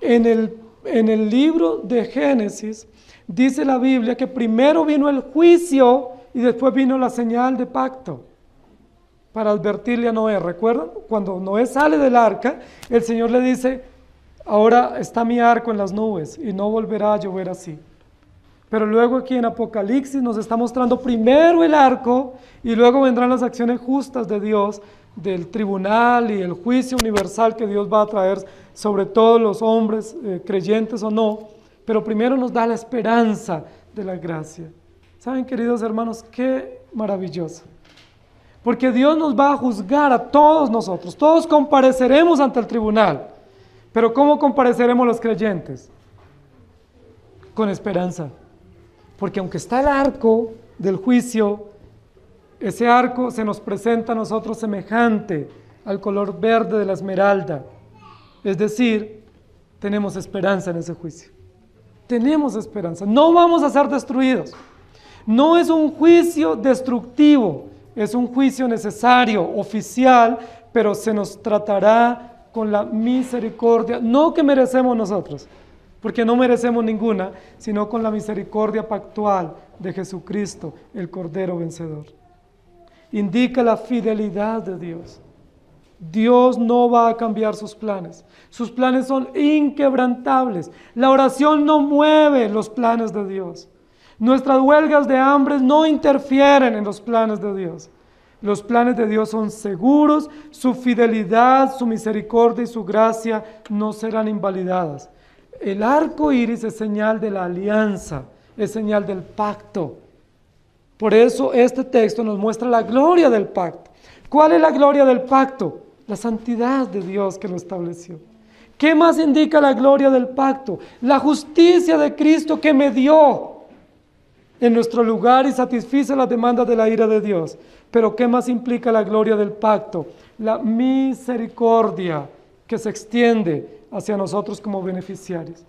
En el libro de Génesis dice la Biblia que primero vino el juicio y después vino la señal de pacto para advertirle a Noé. ¿Recuerdan? Cuando Noé sale del arca, el Señor le dice: ahora está mi arco en las nubes y no volverá a llover así. Pero luego aquí en Apocalipsis nos está mostrando primero el arco y luego vendrán las acciones justas de Dios, del tribunal y el juicio universal que Dios va a traer sobre todos los hombres, creyentes o no. Pero primero nos da la esperanza de la gracia. ¿Saben, queridos hermanos, qué maravilloso? Porque Dios nos va a juzgar a todos nosotros. Todos compareceremos ante el tribunal. Pero ¿cómo compareceremos los creyentes? Con esperanza. Porque aunque está el arco del juicio, ese arco se nos presenta a nosotros semejante al color verde de la esmeralda. Es decir, tenemos esperanza en ese juicio. Tenemos esperanza. No vamos a ser destruidos. No es un juicio destructivo, es un juicio necesario, oficial, pero se nos tratará con la misericordia, no que merecemos nosotros, porque no merecemos ninguna, sino con la misericordia pactual de Jesucristo, el Cordero vencedor. Indica la fidelidad de Dios. Dios no va a cambiar sus planes. Sus planes son inquebrantables. La oración no mueve los planes de Dios. Nuestras huelgas de hambre no interfieren en los planes de Dios. Los planes de Dios son seguros, su fidelidad, su misericordia y su gracia no serán invalidadas. El arco iris es señal de la alianza, es señal del pacto. Por eso este texto nos muestra la gloria del pacto. ¿Cuál es la gloria del pacto? La santidad de Dios que lo estableció. ¿Qué más indica la gloria del pacto? La justicia de Cristo que medió en nuestro lugar y satisfizo las demandas de la ira de Dios. Pero ¿qué más implica la gloria del pacto? La misericordia que se extiende hacia nosotros como beneficiarios.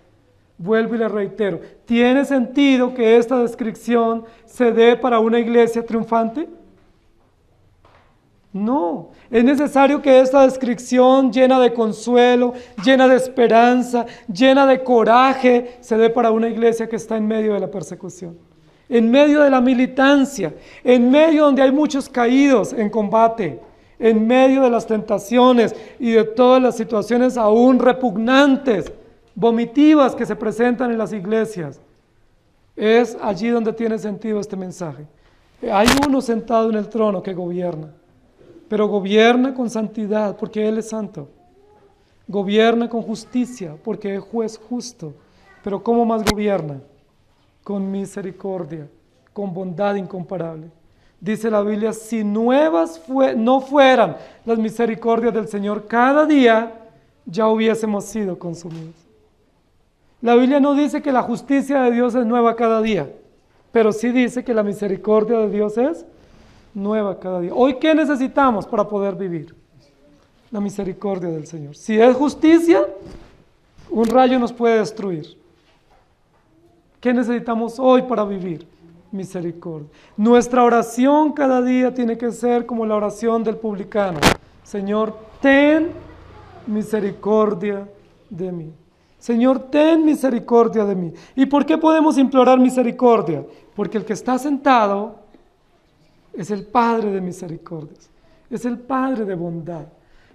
Vuelvo y le reitero, ¿tiene sentido que esta descripción se dé para una iglesia triunfante? No, es necesario que esta descripción llena de consuelo, llena de esperanza, llena de coraje, se dé para una iglesia que está en medio de la persecución, en medio de la militancia, en medio donde hay muchos caídos en combate, en medio de las tentaciones y de todas las situaciones aún repugnantes, vomitivas que se presentan en las iglesias. Es allí donde tiene sentido este mensaje. Hay uno sentado en el trono que gobierna, pero gobierna con santidad porque Él es santo. Gobierna con justicia porque es juez justo. Pero ¿cómo más gobierna? Con misericordia, con bondad incomparable. Dice la Biblia, si nuevas no fueran las misericordias del Señor cada día, ya hubiésemos sido consumidos. La Biblia no dice que la justicia de Dios es nueva cada día, pero sí dice que la misericordia de Dios es nueva cada día. Hoy, ¿qué necesitamos para poder vivir? La misericordia del Señor. Si es justicia, un rayo nos puede destruir. ¿Qué necesitamos hoy para vivir? Misericordia. Nuestra oración cada día tiene que ser como la oración del publicano. Señor, ten misericordia de mí. Señor, ten misericordia de mí. ¿Y por qué podemos implorar misericordia? Porque el que está sentado es el Padre de misericordias, es el Padre de bondad.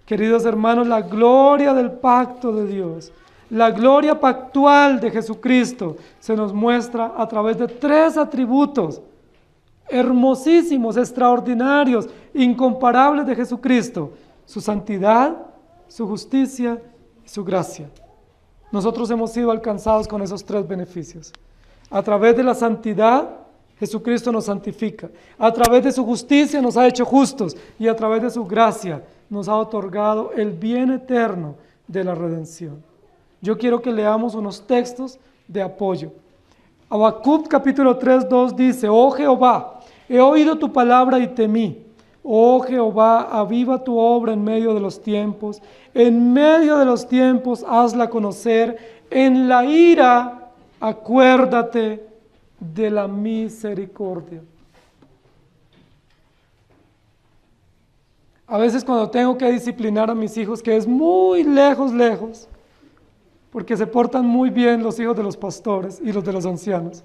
Queridos hermanos, la gloria del pacto de Dios, La gloria pactual de Jesucristo se nos muestra a través de 3 atributos hermosísimos, extraordinarios, incomparables de Jesucristo: su santidad, su justicia y su gracia. Nosotros hemos sido alcanzados con esos 3 beneficios. A través de la santidad, Jesucristo nos santifica. A través de su justicia nos ha hecho justos. Y a través de su gracia nos ha otorgado el bien eterno de la redención. Yo quiero que leamos unos textos de apoyo. Habacuc capítulo 3, 2 dice: Oh Jehová, he oído tu palabra y temí. Oh Jehová, aviva tu obra en medio de los tiempos. En medio de los tiempos hazla conocer. En la ira acuérdate de la misericordia. A veces cuando tengo que disciplinar a mis hijos, que es muy lejos, porque se portan muy bien los hijos de los pastores y los de los ancianos.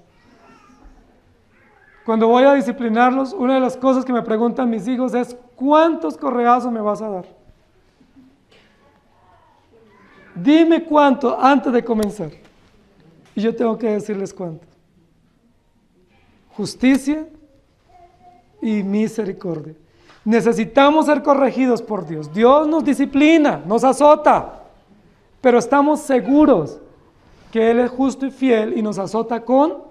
Cuando voy a disciplinarlos, una de las cosas que me preguntan mis hijos es: ¿cuántos correazos me vas a dar? Dime cuánto antes de comenzar. Y yo tengo que decirles cuánto. Justicia y misericordia. Necesitamos ser corregidos por Dios. Dios nos disciplina, nos azota, pero estamos seguros que Él es justo y fiel y nos azota con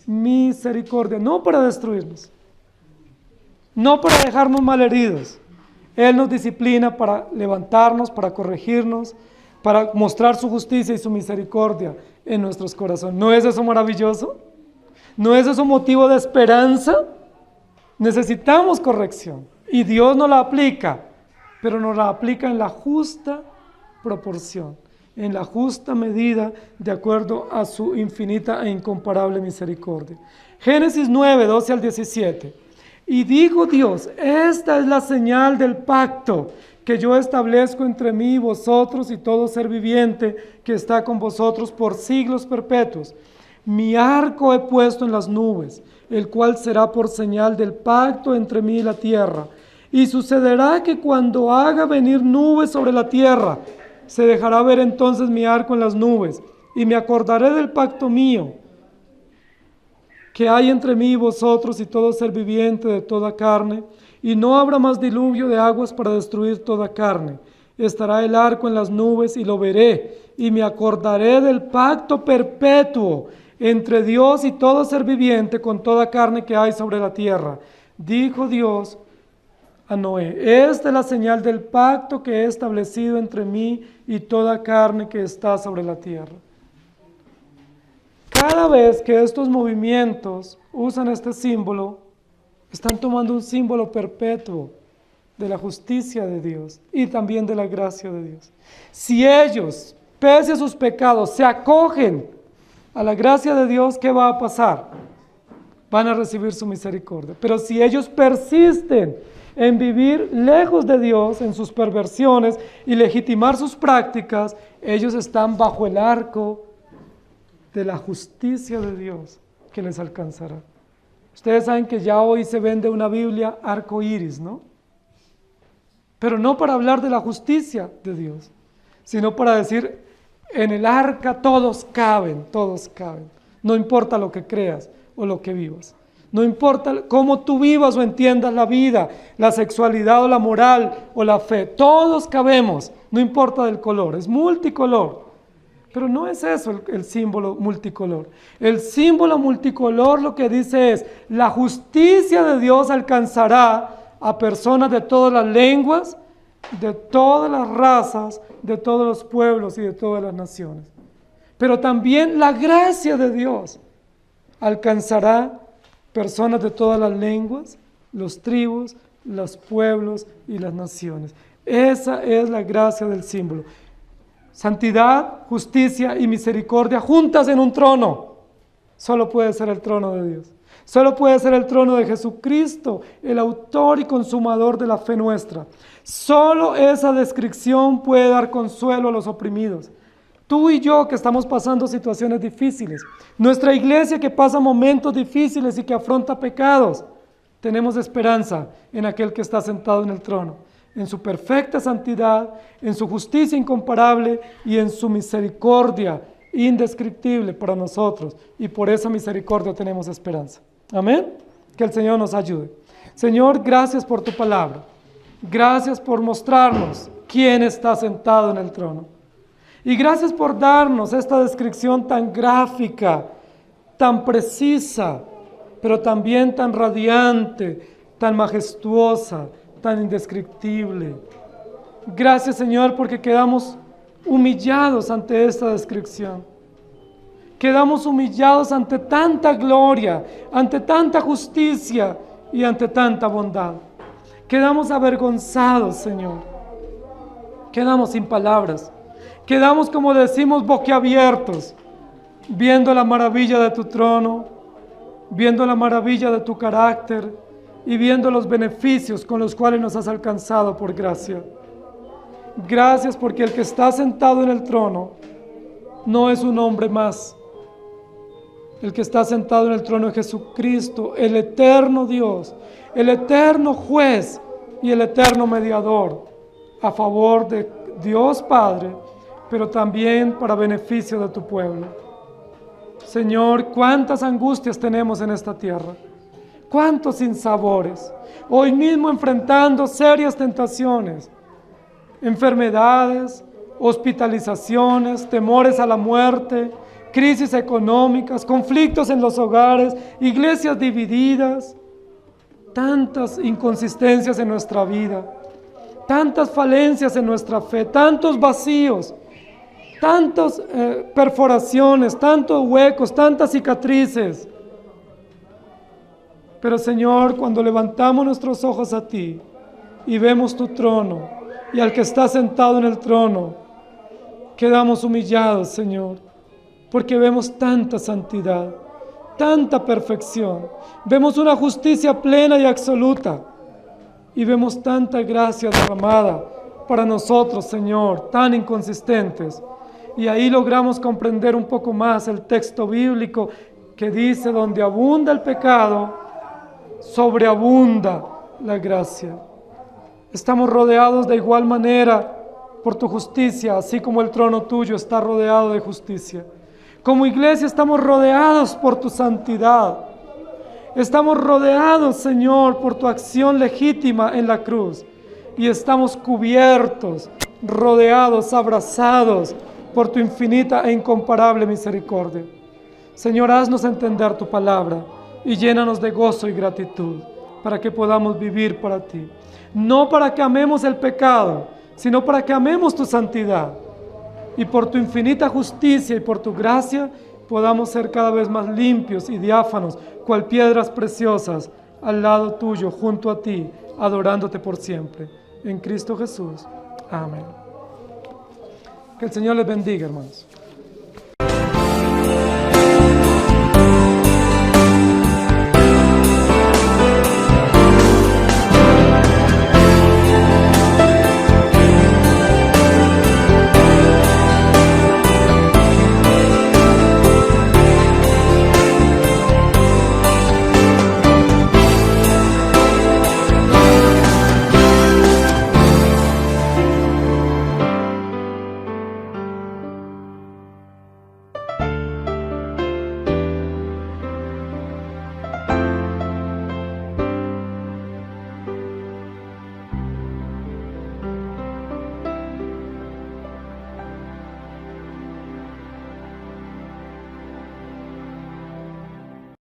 misericordia, no para destruirnos, no para dejarnos malheridos. Él nos disciplina para levantarnos, para corregirnos, para mostrar su justicia y su misericordia en nuestros corazones. ¿No es eso maravilloso? ¿No es eso motivo de esperanza? Necesitamos corrección y Dios nos la aplica, pero nos la aplica en la justa proporción, en la justa medida, de acuerdo a su infinita e incomparable misericordia. Génesis 9, 12 al 17. Y dijo Dios: esta es la señal del pacto que yo establezco entre mí y vosotros y todo ser viviente que está con vosotros por siglos perpetuos. Mi arco he puesto en las nubes, el cual será por señal del pacto entre mí y la tierra. Y sucederá que cuando haga venir nubes sobre la tierra, se dejará ver entonces mi arco en las nubes, y me acordaré del pacto mío que hay entre mí y vosotros y todo ser viviente de toda carne, y no habrá más diluvio de aguas para destruir toda carne. Estará el arco en las nubes y lo veré, y me acordaré del pacto perpetuo entre Dios y todo ser viviente con toda carne que hay sobre la tierra. Dijo Dios a Noé: esta es la señal del pacto que he establecido entre mí y toda carne que está sobre la tierra. Cada vez que estos movimientos usan este símbolo, están tomando un símbolo perpetuo de la justicia de Dios y también de la gracia de Dios. Si ellos, pese a sus pecados, se acogen a la gracia de Dios, ¿qué va a pasar? Van a recibir su misericordia. Pero si ellos persisten en vivir lejos de Dios, en sus perversiones y legitimar sus prácticas, ellos están bajo el arco de la justicia de Dios que les alcanzará. Ustedes saben que ya hoy se vende una Biblia arco iris, ¿no? Pero no para hablar de la justicia de Dios, sino para decir: en el arca todos caben, todos caben. No importa lo que creas o lo que vivas. No importa cómo tú vivas o entiendas la vida, la sexualidad o la moral o la fe. Todos cabemos, no importa del color, es multicolor. Pero no es eso el símbolo multicolor. El símbolo multicolor lo que dice es: la justicia de Dios alcanzará a personas de todas las lenguas, de todas las razas, de todos los pueblos y de todas las naciones. Pero también la gracia de Dios alcanzará personas de todas las lenguas, los tribus, los pueblos y las naciones. Esa es la gracia del símbolo. Santidad, justicia y misericordia juntas en un trono. Solo puede ser el trono de Dios. Solo puede ser el trono de Jesucristo, el autor y consumador de la fe nuestra. Solo esa descripción puede dar consuelo a los oprimidos. Tú y yo que estamos pasando situaciones difíciles, nuestra iglesia que pasa momentos difíciles y que afronta pecados, tenemos esperanza en aquel que está sentado en el trono. en su perfecta santidad, en su justicia incomparable y en su misericordia indescriptible para nosotros. Y por esa misericordia tenemos esperanza. Amén. Que el Señor nos ayude. Señor, gracias por tu palabra. Gracias por mostrarnos quién está sentado en el trono. Y gracias por darnos esta descripción tan gráfica, tan precisa, pero también tan radiante, tan majestuosa, tan indescriptible. Gracias, Señor, porque quedamos humillados ante esta descripción. Quedamos humillados ante tanta gloria, ante tanta justicia y ante tanta bondad. Quedamos avergonzados, Señor. Quedamos sin palabras. Quedamos, como decimos, boquiabiertos, viendo la maravilla de tu trono, viendo la maravilla de tu carácter y viendo los beneficios con los cuales nos has alcanzado por gracia. Gracias porque el que está sentado en el trono no es un hombre más. El que está sentado en el trono es Jesucristo, el eterno Dios, el eterno juez y el eterno mediador a favor de Dios Padre, pero también para beneficio de tu pueblo. Señor, cuántas angustias tenemos en esta tierra, cuántos sinsabores, hoy mismo enfrentando serias tentaciones, enfermedades, hospitalizaciones, temores a la muerte, crisis económicas, conflictos en los hogares, iglesias divididas, tantas inconsistencias en nuestra vida, tantas falencias en nuestra fe, tantos vacíos, tantas perforaciones, tantos huecos, tantas cicatrices. Pero Señor, cuando levantamos nuestros ojos a ti y vemos tu trono y al que está sentado en el trono, quedamos humillados, Señor, porque vemos tanta santidad, tanta perfección, vemos una justicia plena y absoluta y vemos tanta gracia derramada para nosotros, Señor, tan inconsistentes. Y ahí logramos comprender un poco más el texto bíblico que dice: donde abunda el pecado, sobreabunda la gracia. Estamos rodeados de igual manera por tu justicia, así como el trono tuyo está rodeado de justicia. Como iglesia estamos rodeados por tu santidad. Estamos rodeados, Señor, por tu acción legítima en la cruz. Y estamos cubiertos, rodeados, abrazados por tu infinita e incomparable misericordia. Señor, haznos entender tu palabra y llénanos de gozo y gratitud para que podamos vivir para ti. No para que amemos el pecado, sino para que amemos tu santidad. Y por tu infinita justicia y por tu gracia podamos ser cada vez más limpios y diáfanos, cual piedras preciosas, al lado tuyo, junto a ti, adorándote por siempre. En Cristo Jesús. Amén. Que el Señor les bendiga, hermanos.